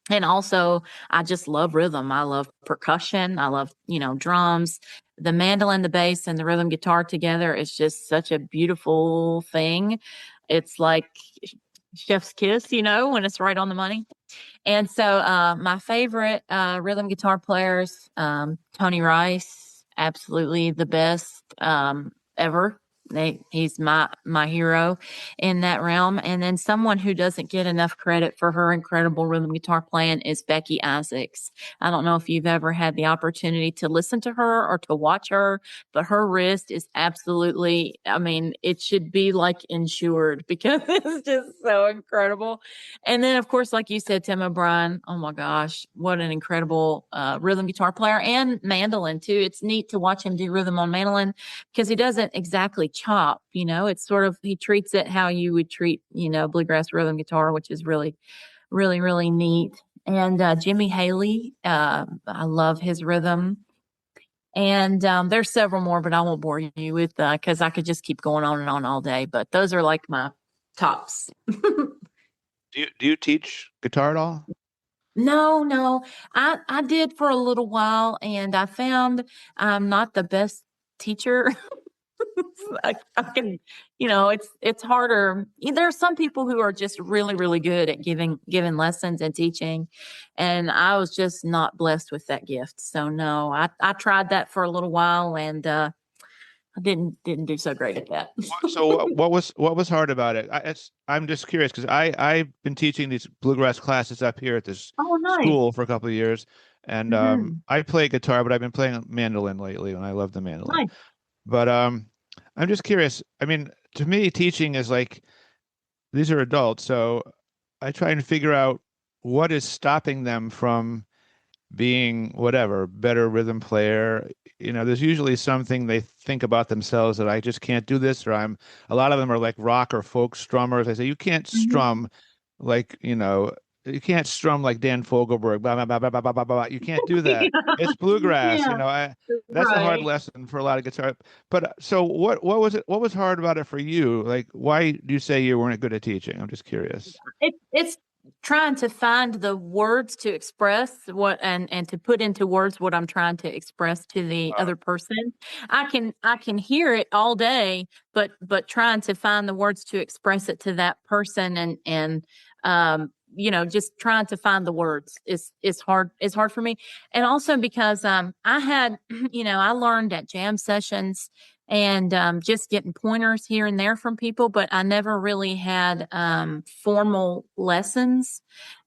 And also, I just love rhythm. I love percussion. I love, drums. The mandolin, the bass, and the rhythm guitar together is just such a beautiful thing. It's like chef's kiss, when it's right on the money. And so, my favorite rhythm guitar players, Tony Rice, absolutely the best ever. He's my hero in that realm. And then someone who doesn't get enough credit for her incredible rhythm guitar playing is Becky Isaacs. I don't know if you've ever had the opportunity to listen to her or to watch her, but her wrist is absolutely, I mean, it should be like insured because it's just so incredible. And then, of course, like you said, Tim O'Brien, oh my gosh, what an incredible rhythm guitar player, and mandolin too. It's neat to watch him do rhythm on mandolin because he doesn't exactly chop, it's sort of, he treats it how you would treat, bluegrass rhythm guitar, which is really, really, really neat. And Jimmy Haley, I love his rhythm. And there's several more, but I won't bore you with because I could just keep going on and on all day. But those are like my tops. Do you teach guitar at all? No. I did for a little while, and I found I'm not the best teacher. I can, it's harder. There are some people who are just really, really good at giving lessons and teaching, and I was just not blessed with that gift. So no, I tried that for a little while, and I didn't do so great at that. So what was hard about it? I'm just curious because I've been teaching these bluegrass classes up here at this school for a couple of years, and I play guitar, but I've been playing mandolin lately, and I love the mandolin. Nice. But I'm just curious. I mean, to me, teaching is like these are adults, so I try and figure out what is stopping them from being whatever better rhythm player. There's usually something they think about themselves that I just can't do this, or a lot of them are like rock or folk strummers. I say you can't strum like you can't strum like Dan Fogelberg, blah, blah, blah, blah, blah, blah, blah, blah. You can't do that. It's bluegrass. That's a hard lesson for a lot of guitar. But so what was it? What was hard about it for you? Like, why do you say you weren't good at teaching? I'm just curious. It's trying to find the words to express what and to put into words what I'm trying to express to the other person. I can hear it all day, but trying to find the words to express it to that person and just trying to find the words is hard. It's hard for me. And also because I had, I learned at jam sessions and just getting pointers here and there from people, but I never really had formal lessons.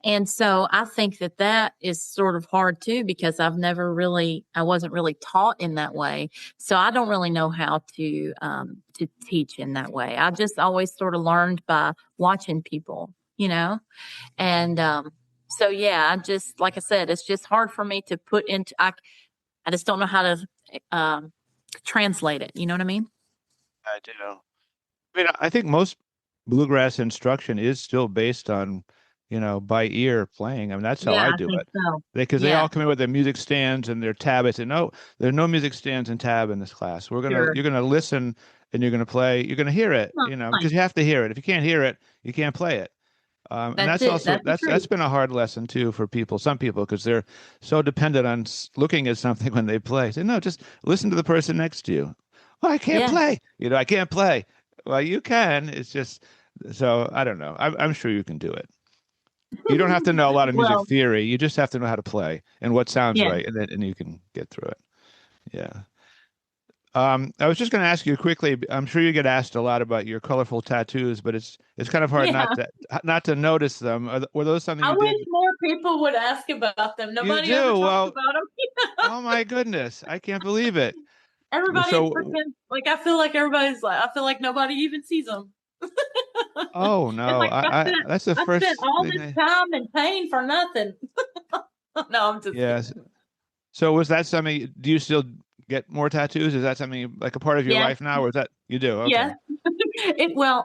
And so I think that is sort of hard too, because I wasn't really taught in that way. So I don't really know how to teach in that way. I just always sort of learned by watching people, and so yeah, I just, like I said, it's just hard for me to put into, I just don't know how to translate it. You know what I mean? I do. I mean, I think most bluegrass instruction is still based on, by ear playing. I mean, that's how I do it. Because they all come in with their music stands and their tab. I say, no, there's no music stands and tab in this class. You're gonna listen and you're gonna play. You're gonna hear it, because you have to hear it. If you can't hear it, you can't play it. And that's been a hard lesson too for some people, because they're so dependent on looking at something when they play. Say, no, just listen to the person next to you. Well, I can't play. I can't play. Well, you can. It's just, so I don't know. I'm sure you can do it. You don't have to know a lot of music theory. You just have to know how to play and what sounds right, and you can get through it. Yeah. I was just going to ask you quickly. I'm sure you get asked a lot about your colorful tattoos, but it's kind of hard not to notice them. Were those something you did? I wish more people would ask about them. Nobody ever talks about them. Oh my goodness, I can't believe it. Everybody pretends, like I feel like nobody even sees them. Oh no, that's the first. I spent all this time and pain for nothing. No, I'm just kidding. So was that something? Do you still get more tattoos? Is that something like a part of your life now, or is that you do? Okay. Yeah.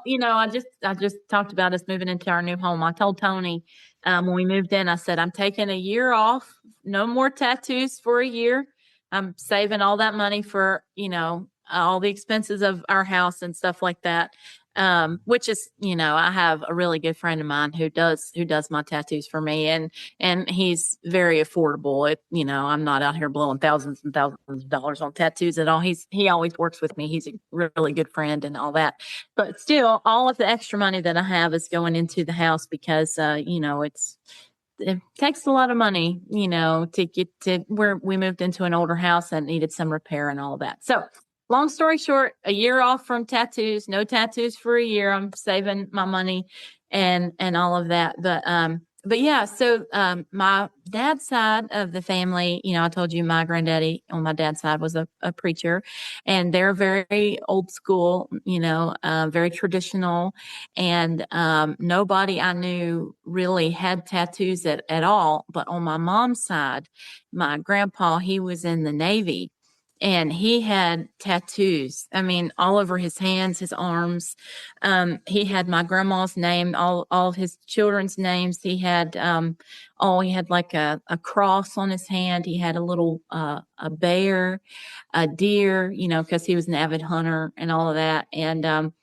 I just talked about us moving into our new home. I told Tony when we moved in, I said, I'm taking a year off, no more tattoos for a year. I'm saving all that money for, all the expenses of our house and stuff like that. which is, I have a really good friend of mine who does my tattoos for me, and he's very affordable. I'm not out here blowing thousands and thousands of dollars on tattoos at all. He always works with me. He's a really good friend and all that. But still, all of the extra money that I have is going into the house because, it takes a lot of money, to get to where we moved into an older house that needed some repair and all that. So long story short, a year off from tattoos, no tattoos for a year. I'm saving my money and all of that. But yeah, so my dad's side of the family, I told you my granddaddy on my dad's side was a preacher, and they're very old school, very traditional. And nobody I knew really had tattoos at all. But on my mom's side, my grandpa, he was in the Navy. And he had tattoos. I mean, all over his hands, his arms. He had my grandma's name, all of his children's names. He had, he had like a cross on his hand. He had a little, a bear, a deer, because he was an avid hunter and all of that. And,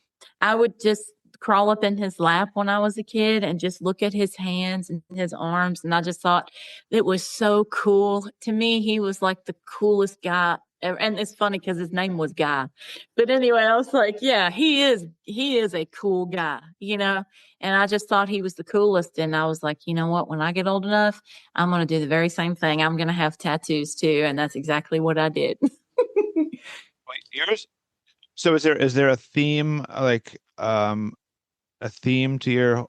I would just crawl up in his lap when I was a kid and just look at his hands and his arms. And I just thought it was so cool. To me, he was like the coolest guy ever. And it's funny because his name was Guy. But anyway, I was like, yeah, he is a cool guy, and I just thought he was the coolest. And I was like, you know what, when I get old enough, I'm going to do the very same thing. I'm going to have tattoos too. And that's exactly what I did. Wait, yours? So is there a theme, like a theme to your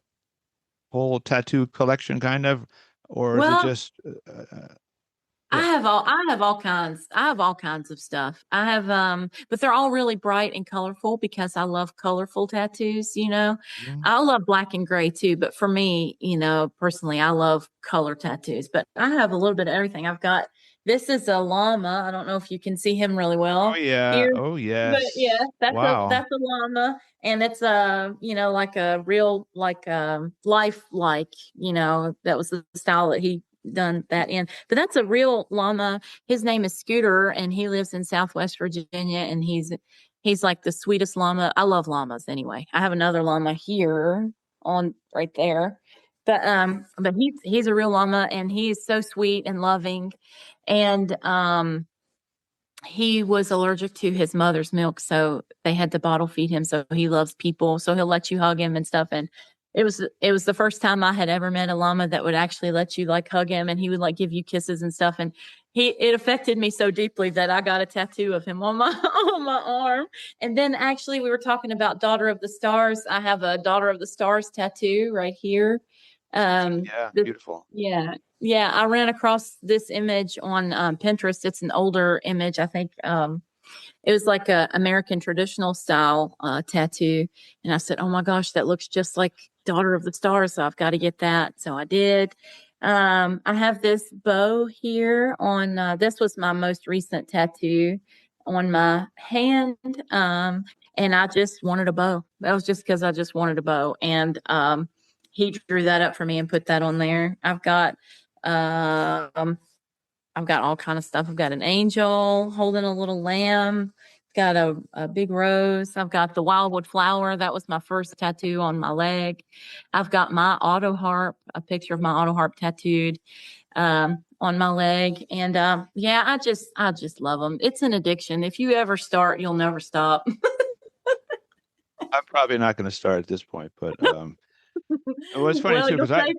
whole tattoo collection, kind of, or is it just? I have all kinds. I have all kinds of stuff. I have, but they're all really bright and colorful because I love colorful tattoos. I love black and gray too, but for me, personally, I love color tattoos. But I have a little bit of everything. This is a llama. I don't know if you can see him really well. Oh yeah. Here. Oh yes. But yeah, that's wow. that's a llama, and it's like a real life-like. That was the style that he done that in. But that's a real llama. His name is Scooter, and he lives in Southwest Virginia, and he's like the sweetest llama. I love llamas anyway. I have another llama here on right there. But he's a real llama, and he's so sweet and loving. And he was allergic to his mother's milk, so they had to bottle feed him. So he loves people, so he'll let you hug him and stuff. And it was the first time I had ever met a llama that would actually let you like hug him, and he would like give you kisses and stuff. And it affected me so deeply that I got a tattoo of him on my on my arm. And then actually we were talking about Daughter of the Stars. I have a Daughter of the Stars tattoo right here. Beautiful. Yeah. I ran across this image on Pinterest. It's an older image. I think it was like a American traditional style tattoo. And I said, oh my gosh, that looks just like Daughter of the Stars. So I've got to get that. So I did. I have this bow here on, this was my most recent tattoo on my hand. And I just wanted a bow. That was just because I just wanted a bow. And he drew that up for me and put that on there. I've got all kind of stuff. I've got an angel holding a little lamb. Got a big rose. I've got the wildwood flower. That was my first tattoo on my leg. I've got my auto harp, a picture of my auto harp tattooed on my leg. And I just love them. It's an addiction. If you ever start, you'll never stop. I'm probably not going to start at this point, but what's funny too, because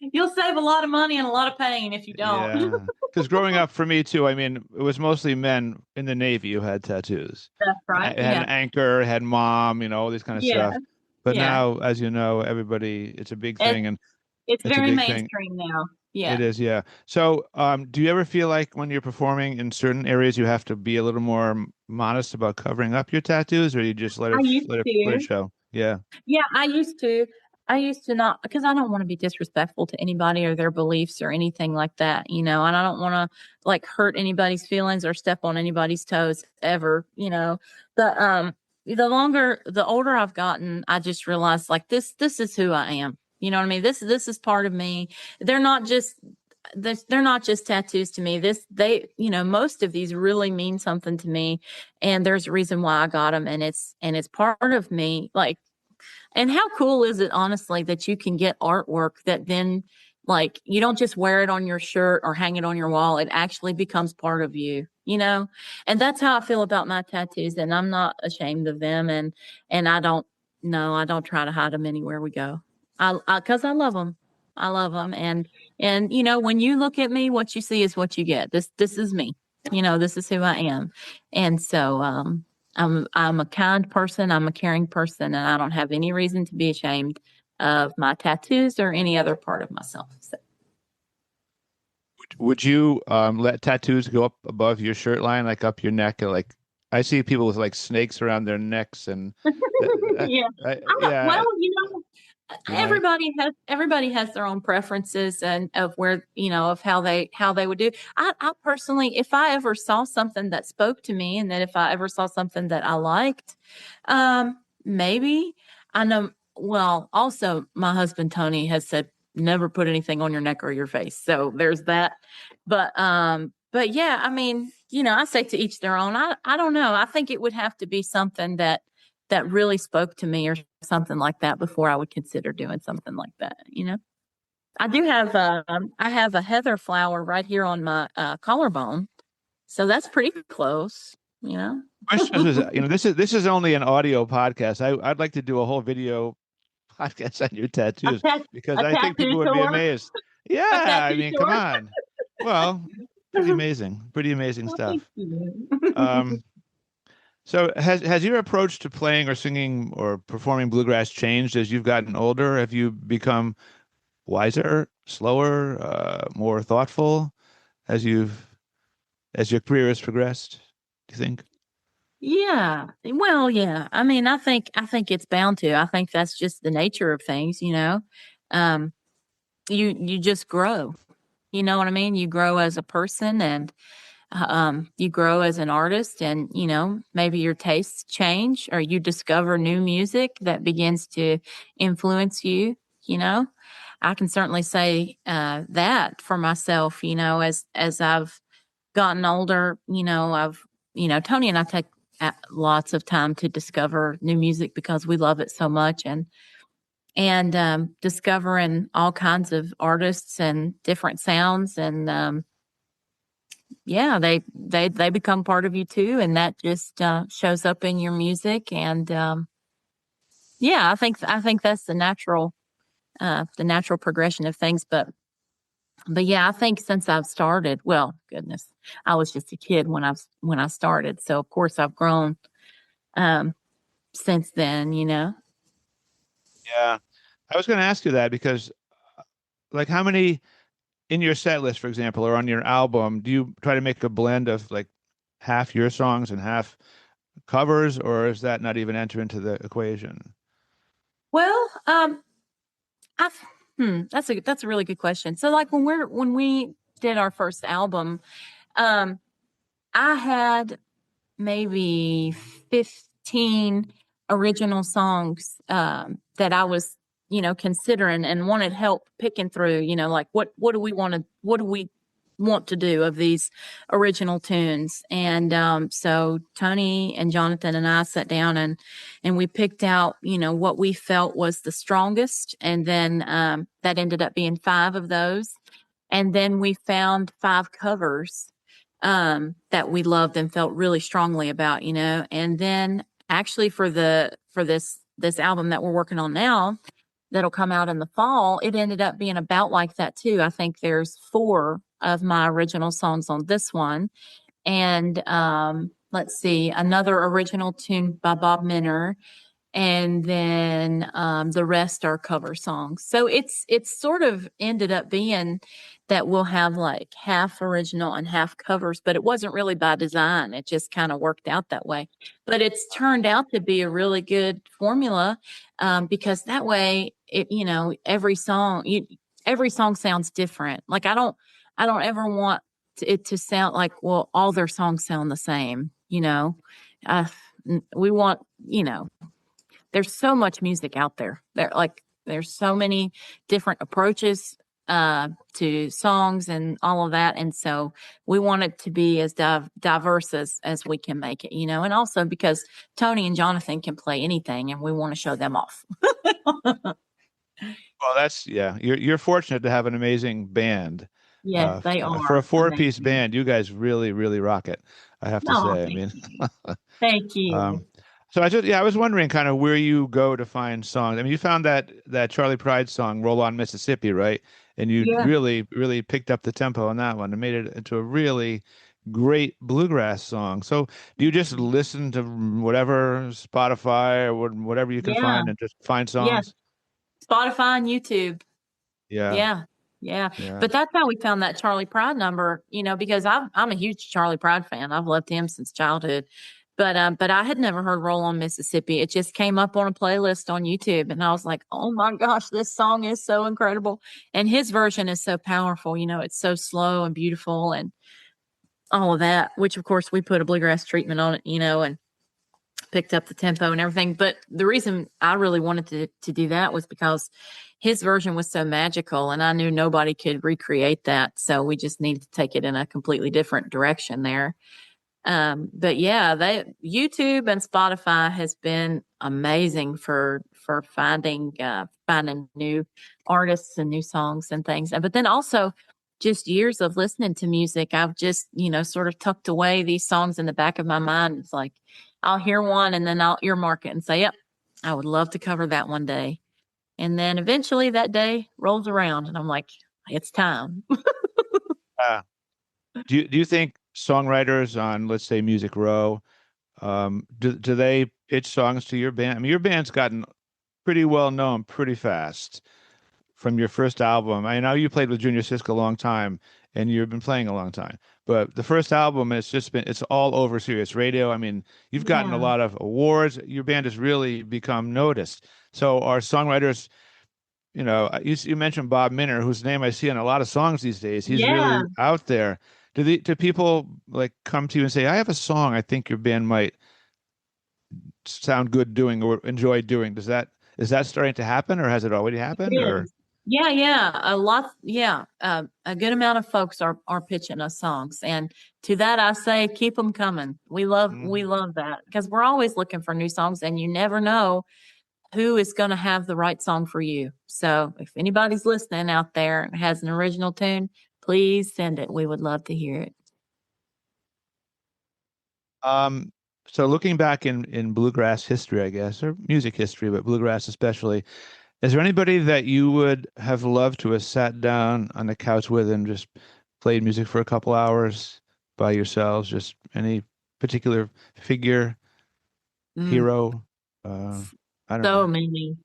you'll save a lot of money and a lot of pain if you don't. Yeah, because growing up for me too, I mean, it was mostly men in the Navy who had tattoos. That's right. Had an anchor, had mom, all this kind of stuff. But now, as you know, everybody, it's a big thing, and it's very mainstream now. Yeah, it is. Yeah. So, do you ever feel like when you're performing in certain areas, you have to be a little more modest about covering up your tattoos, or you just let it show? Yeah. Yeah, I used to not, because I don't want to be disrespectful to anybody or their beliefs or anything like that, and I don't want to like hurt anybody's feelings or step on anybody's toes ever, the older I've gotten, I just realized like this is who I am. You know what I mean? This is part of me. They're not just tattoos to me. Most of these really mean something to me, and there's a reason why I got them, and it's part of me. Like, And how cool is it, honestly, that you can get artwork that then, like, you don't just wear it on your shirt or hang it on your wall. It actually becomes part of you, you know? And that's how I feel about my tattoos. And I'm not ashamed of them. And I don't, no, I don't try to hide them anywhere we go. Cause I love them. I love them. And, you know, when you look at me, what you see is what you get. This is me, you know, this is who I am. And so, I'm a kind person. I'm a caring person, and I don't have any reason to be ashamed of my tattoos or any other part of myself. So. Would you let tattoos go up above your shirt line, like up your neck? Like I see people with like snakes around their necks, and Yeah. yeah. Well, you know, everybody has their own preferences and of where, you know, of how they would do. I personally, if I ever saw something that spoke to me, and that if I ever saw something that I liked, maybe. I know. Well, also my husband Tony has said never put anything on your neck or your face, so there's that. But yeah, I mean, you know, I say to each their own. I don't know. I think it would have to be something that really spoke to me or something like that before I would consider doing something like that, you know. I do have I have a heather flower right here on my collarbone. So that's pretty close, you know. Question is, you know, this is only an audio podcast. I'd like to do a whole video podcast on your tattoos, because I think people would be amazed. Yeah, I mean, come on. Well, pretty amazing stuff. So has your approach to playing or singing or performing bluegrass changed as you've gotten older? Have you become wiser, slower, more thoughtful as your career has progressed, do you think? Yeah. Well, yeah. I mean, I think it's bound to. I think that's just the nature of things, you know. Um, you just grow. You know what I mean? You grow as a person, and you grow as an artist, and, you know, maybe your tastes change, or you discover new music that begins to influence you, you know. I can certainly say that for myself, you know, as I've gotten older, you know, Tony and I take lots of time to discover new music because we love it so much, and discovering all kinds of artists and different sounds, and yeah, they become part of you too, and that just shows up in your music, and yeah, I think that's the natural progression of things, but yeah, I think since I've started, well, goodness, I was just a kid when I started, so of course I've grown since then, you know. Yeah. I was going to ask you that because, like, how many in your set list, for example, or on your album, do you try to make a blend of like half your songs and half covers, or is that not even enter into the equation? Well, I that's a really good question. So, like, when we did our first album, I had maybe 15 original songs that I was, you know, considering and wanted help picking through, you know, like what do we want to do of these original tunes. And so Tony and Jonathan and I sat down and we picked out, you know, what we felt was the strongest. And then that ended up being 5 of those. And then we found 5 covers that we loved and felt really strongly about, you know. And then actually for this album that we're working on now, that'll come out in the fall, it ended up being about like that too. I think there's 4 of my original songs on this one. And let's see, another original tune by Bob Minner. And then the rest are cover songs. So it's sort of ended up being that we'll have like half original and half covers, but it wasn't really by design. It just kind of worked out that way. But it's turned out to be a really good formula because that way, you know, every song sounds different. Like I don't ever want it to sound like, well, all their songs sound the same. You know, we want, you know. There's so much music out there. There's so many different approaches to songs and all of that. And so we want it to be as diverse as we can make it, you know, and also because Tony and Jonathan can play anything and we want to show them off. Well, that's You're fortunate to have an amazing band. Yes, they For a are four-piece amazing. band, you guys really, really rock it, I have to Oh, say. I thank mean, you. Thank you. um, so I was wondering kind of where you go to find songs. I mean, you found that Charlie Pride song, "Roll On Mississippi," right? And you Yeah. really, really picked up the tempo on that one and made it into a really great bluegrass song. So do you just listen to whatever Spotify or whatever you can Yeah. find and just find Yeah. songs? Spotify and YouTube. Yeah, Yeah. Yeah. yeah. But that's how we found that Charlie Pride number, you know, because I'm a huge Charlie Pride fan. I've loved him since childhood. But I had never heard Roll on Mississippi. It just came up on a playlist on YouTube and I was like, "Oh my gosh, this song is so incredible." And his version is so powerful, you know, it's so slow and beautiful and all of that, which of course we put a bluegrass treatment on it, you know, and picked up the tempo and everything. But the reason I really wanted to do that was because his version was so magical and I knew nobody could recreate that. So we just needed to take it in a completely different direction there. But yeah, YouTube and Spotify has been amazing for finding new artists and new songs and things. But then also just years of listening to music, I've just, you know, sort of tucked away these songs in the back of my mind. It's like I'll hear one and then I'll earmark it and say, "Yep, I would love to cover that one day." And then eventually that day rolls around and I'm like, "It's time." Uh, do you think songwriters on, let's say, Music Row, do they pitch songs to your band? I mean, your band's gotten pretty well known pretty fast from your first album. I know you played with Junior Sisk a long time and you've been playing a long time, but the first album, it's all over Sirius Radio. I mean, you've gotten a Yeah. lot of awards. Your band has really become noticed. So are songwriters, you know, you mentioned Bob Minner, whose name I see on a lot of songs these days. He's Yeah. really out there. Do people like come to you and say, "I have a song I think your band might sound good doing or enjoy doing"? Is that starting to happen, or has it already happened? Or Is. Yeah, yeah. A lot, yeah. A good amount of folks are pitching us songs. And to that I say, keep them coming. We Mhm. love that because we're always looking for new songs and you never know who is going to have the right song for you. So if anybody's listening out there and has an original tune, please send it. We would love to hear it. Um, so looking back in bluegrass history, I guess, or music history, but bluegrass especially, is there anybody that you would have loved to have sat down on the couch with and just played music for a couple hours by yourselves? Just any particular figure, Mm, hero? Uh, I don't so know. many,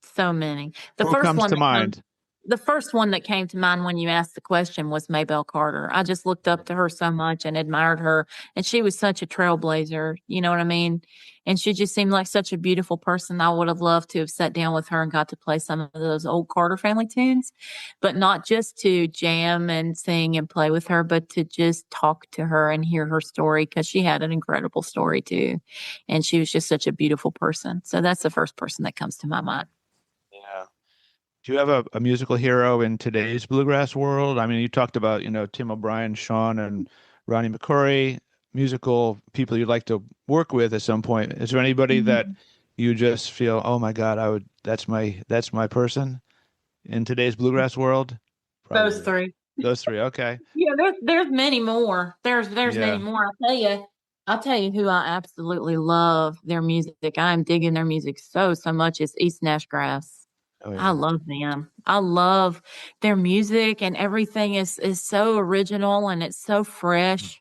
so many. Who comes to mind? The first one that came to mind when you asked the question was Maybelle Carter. I just looked up to her so much and admired her. And she was such a trailblazer. You know what I mean? And she just seemed like such a beautiful person. I would have loved to have sat down with her and got to play some of those old Carter family tunes, but not just to jam and sing and play with her, but to just talk to her and hear her story because she had an incredible story too. And she was just such a beautiful person. So that's the first person that comes to my mind. Yeah. Do you have a musical hero in today's bluegrass world? I mean, you talked about, you know, Tim O'Brien, Sean, and Ronnie McCoury, musical people you'd like to work with at some point. Is there anybody that Mhm. you just feel, oh my God, that's my person in today's bluegrass world? Those Probably three. those three. Okay. Yeah, there's many more. There's many Yeah. more. I'll tell you who I absolutely love their music. I'm digging their music so much. It's East Nash Grass. Oh I yeah. love them. I love their music and everything is so original and it's so fresh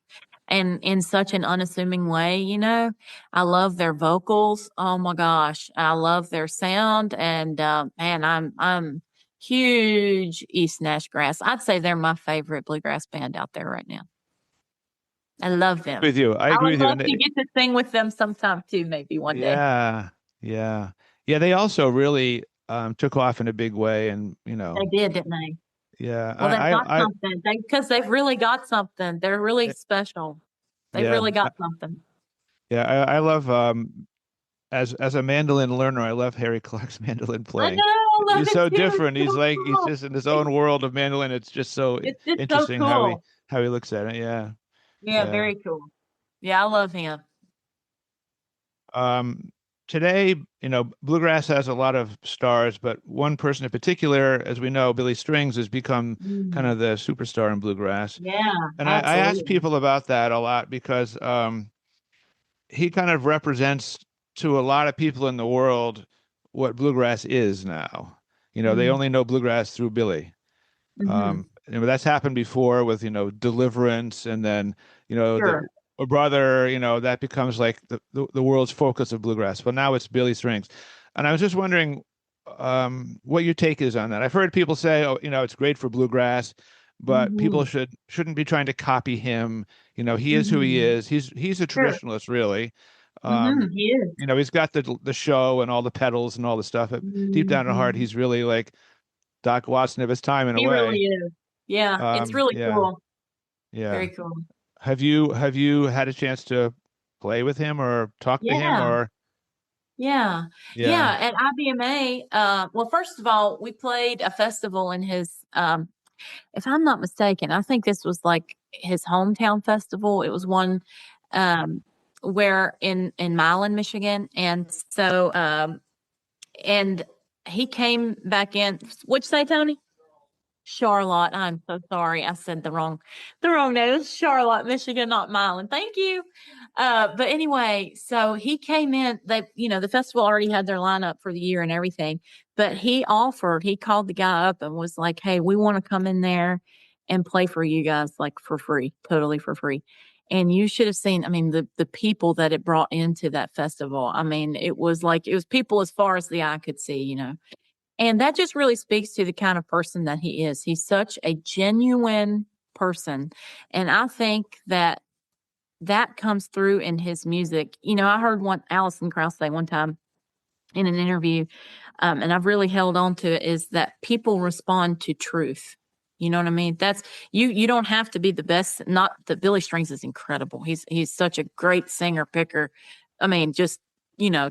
and in such an unassuming way, you know. I love their vocals. Oh my gosh. I love their sound and man, I'm huge East Nash Grass. I'd say they're my favorite bluegrass band out there right now. I love them. With you. I I agree would with you. love And to get to sing with them sometime too, maybe one day. yeah, yeah. Yeah, they also really took off in a big way and, you They know, did, didn't they? yeah, Well, they've got I something. Because they've really got something. They're really special. They've yeah. really got something. Yeah, I love as a mandolin learner, I love Harry Clark's mandolin I playing. know, I love He's it so too. It's different. so He's cool. just in his own world of mandolin. It's just so It's just so interesting cool. how he looks at it. Yeah. Yeah, Yeah. very cool. Yeah, I love him. Um, Today, bluegrass has a lot of stars, but one person in particular, as we know, Billy Strings has become kind Mm. of the superstar in bluegrass. Yeah, And I ask absolutely. people about that a lot because he kind of represents to a lot of people in the world what bluegrass is now. They Mm. only know bluegrass through Billy. Hmm. That's happened before with, Deliverance, and then, the Sure. a brother, that becomes like the world's focus of bluegrass. But now it's Billy Strings. And I was just wondering what your take is on that. I've heard people say, oh, it's great for bluegrass, but people Hmm. shouldn't be trying to copy him. He is who he Hmm. is. He's a Sure. traditionalist, really. Hmm. He is. He's got the show and all the pedals and all the stuff. But deep down in heart, Hmm. he's really like Doc Watson of his time in a He really way. is. Yeah, it's really Yeah, cool. yeah. Very cool. Have you had a chance to play with him or talk to him Yeah. or Yeah. yeah. Yeah. At IBMA, well, first of all, we played a festival in his, if I'm not mistaken, I think this was like his hometown festival. It was one, um, where in Milan, Michigan. And so, and he came back in. What'd you say, Tony? Charlotte. I'm so sorry. I said the wrong name. It's Charlotte, Michigan, not Milan. Thank you. But anyway, so he came in. The festival already had their lineup for the year and everything. But he called the guy up and was like, "Hey, we want to come in there and play for you guys, like for free, totally for free." And you should have seen, I mean, the people that it brought into that festival. I mean, it was people as far as the eye could see. And that just really speaks to the kind of person that he is. He's such a genuine person. And I think that comes through in his music. I heard one Alison Krauss say one time in an interview, and I've really held on to it, is that people respond to truth. You know what I mean? That's you don't have to be the best. Not that Billy Strings is incredible. He's such a great singer picker. I mean, just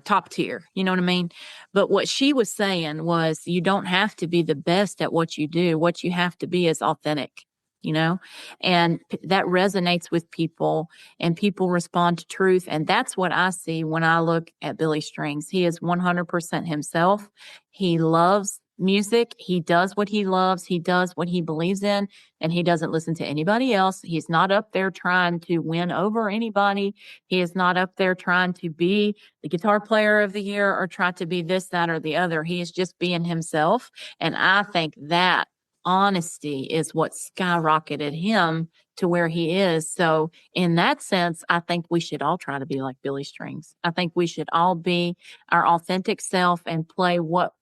top tier. You know what I mean? But what she was saying was you don't have to be the best at what you do. What you have to be is authentic, you know? And that resonates with people and people respond to truth. And that's what I see when I look at Billy Strings. He is 100% himself. He loves music. He does what he loves. He does what he believes in, and he doesn't listen to anybody else. He's not up there trying to win over anybody. He is not up there trying to be the guitar player of the year or try to be this, that, or the other. He is just being himself. And I think that honesty is what skyrocketed him to where he is. So in that sense, I think we should all try to be like Billy Strings. I think we should all be our authentic self and play what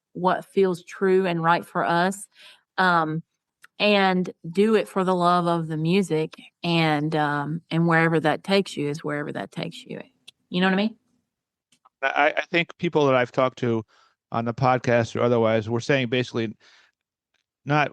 feels true and right for us. And do it for the love of the music, and wherever that takes you is wherever that takes you. You know what I mean? I think people that I've talked to on the podcast or otherwise were saying basically not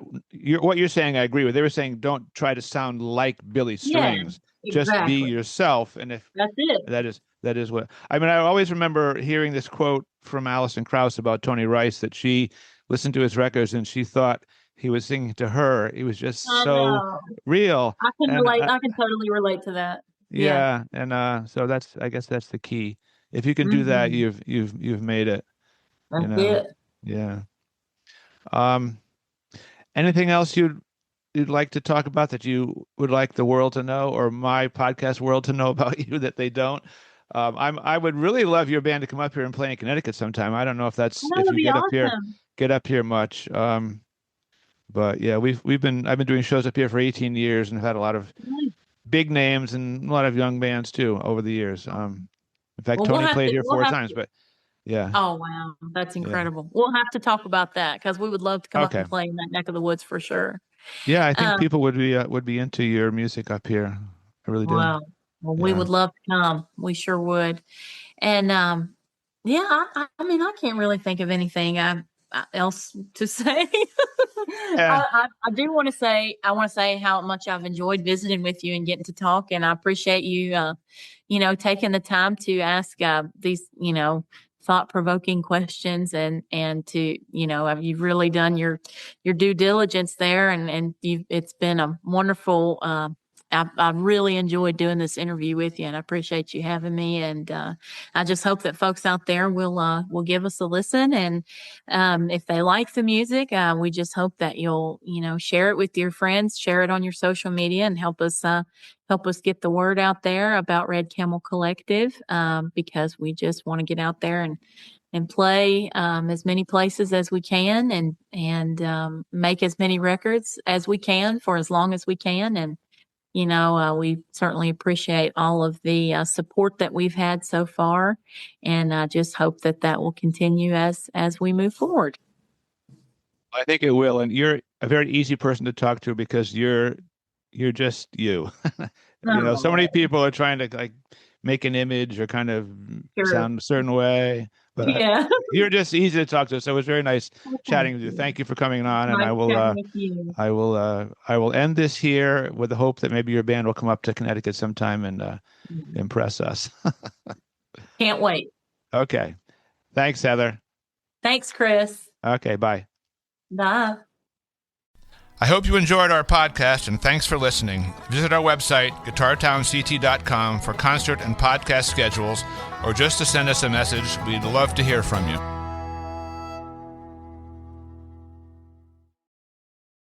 what you're saying. I agree with. They were saying don't try to sound like Billy Yeah, Strings. Just be exactly. yourself. And if That's it. that is what I mean. I always remember hearing this quote from Alison Krauss about Tony Rice that she listened to his records and she thought he was singing to her. He was just I so know. real. I can And relate. I can totally relate to that. Yeah. yeah, and so I guess that's the key. If you can do that, Hmm. you've made it, you That's know. it. Yeah. Um, Anything else you'd like to talk about that you would like the world to know, or my podcast world to know about you that they don't? I would really love your band to come up here and play in Connecticut sometime. I don't know Oh, if that'd you be awesome. get up here much. But yeah, I've been doing shows up here for 18 years and have had a lot of Nice. big names and a lot of young bands too over the years. In fact, Well, we'll Tony have played to. here We'll four have times, to. but yeah, Oh wow, that's yeah. incredible. We'll have to talk about that because we would love to come up Okay. and play in that neck of the woods for sure. Yeah, I think Um, people would be into your music up here. I really do. well, well, we Yeah. would love to come. We sure would. And yeah, I mean, I can't really think of anything else to say. Yeah. I do want to say, I want to say how much I've enjoyed visiting with you and getting to talk, and I appreciate you, taking the time to ask these, thought-provoking questions, and to, you've really done your due diligence there, and it's been a wonderful, I really enjoyed doing this interview with you, and I appreciate you having me. And I just hope that folks out there will give us a listen. And if they like the music, we just hope that you'll share it with your friends, share it on your social media, and help us get the word out there about Red Camel Collective, because we just want to get out there and play as many places as we can, and make as many records as we can for as long as we can. And we certainly appreciate all of the support that we've had so far, and I just hope that will continue as we move forward. I think it will, and you're a very easy person to talk to because you're just you. So many people are trying to make an image or kind of sound a certain way, but you're just easy to talk to. So it was very nice chatting with you. Thank you for coming on, and I will end this here with the hope that maybe your band will come up to Connecticut sometime and impress us. Can't wait. Okay. Thanks, Heather. Thanks, Chris. Okay, bye. Bye. I hope you enjoyed our podcast, and thanks for listening. Visit our website, guitartownct.com, for concert and podcast schedules, or just to send us a message. We'd love to hear from you.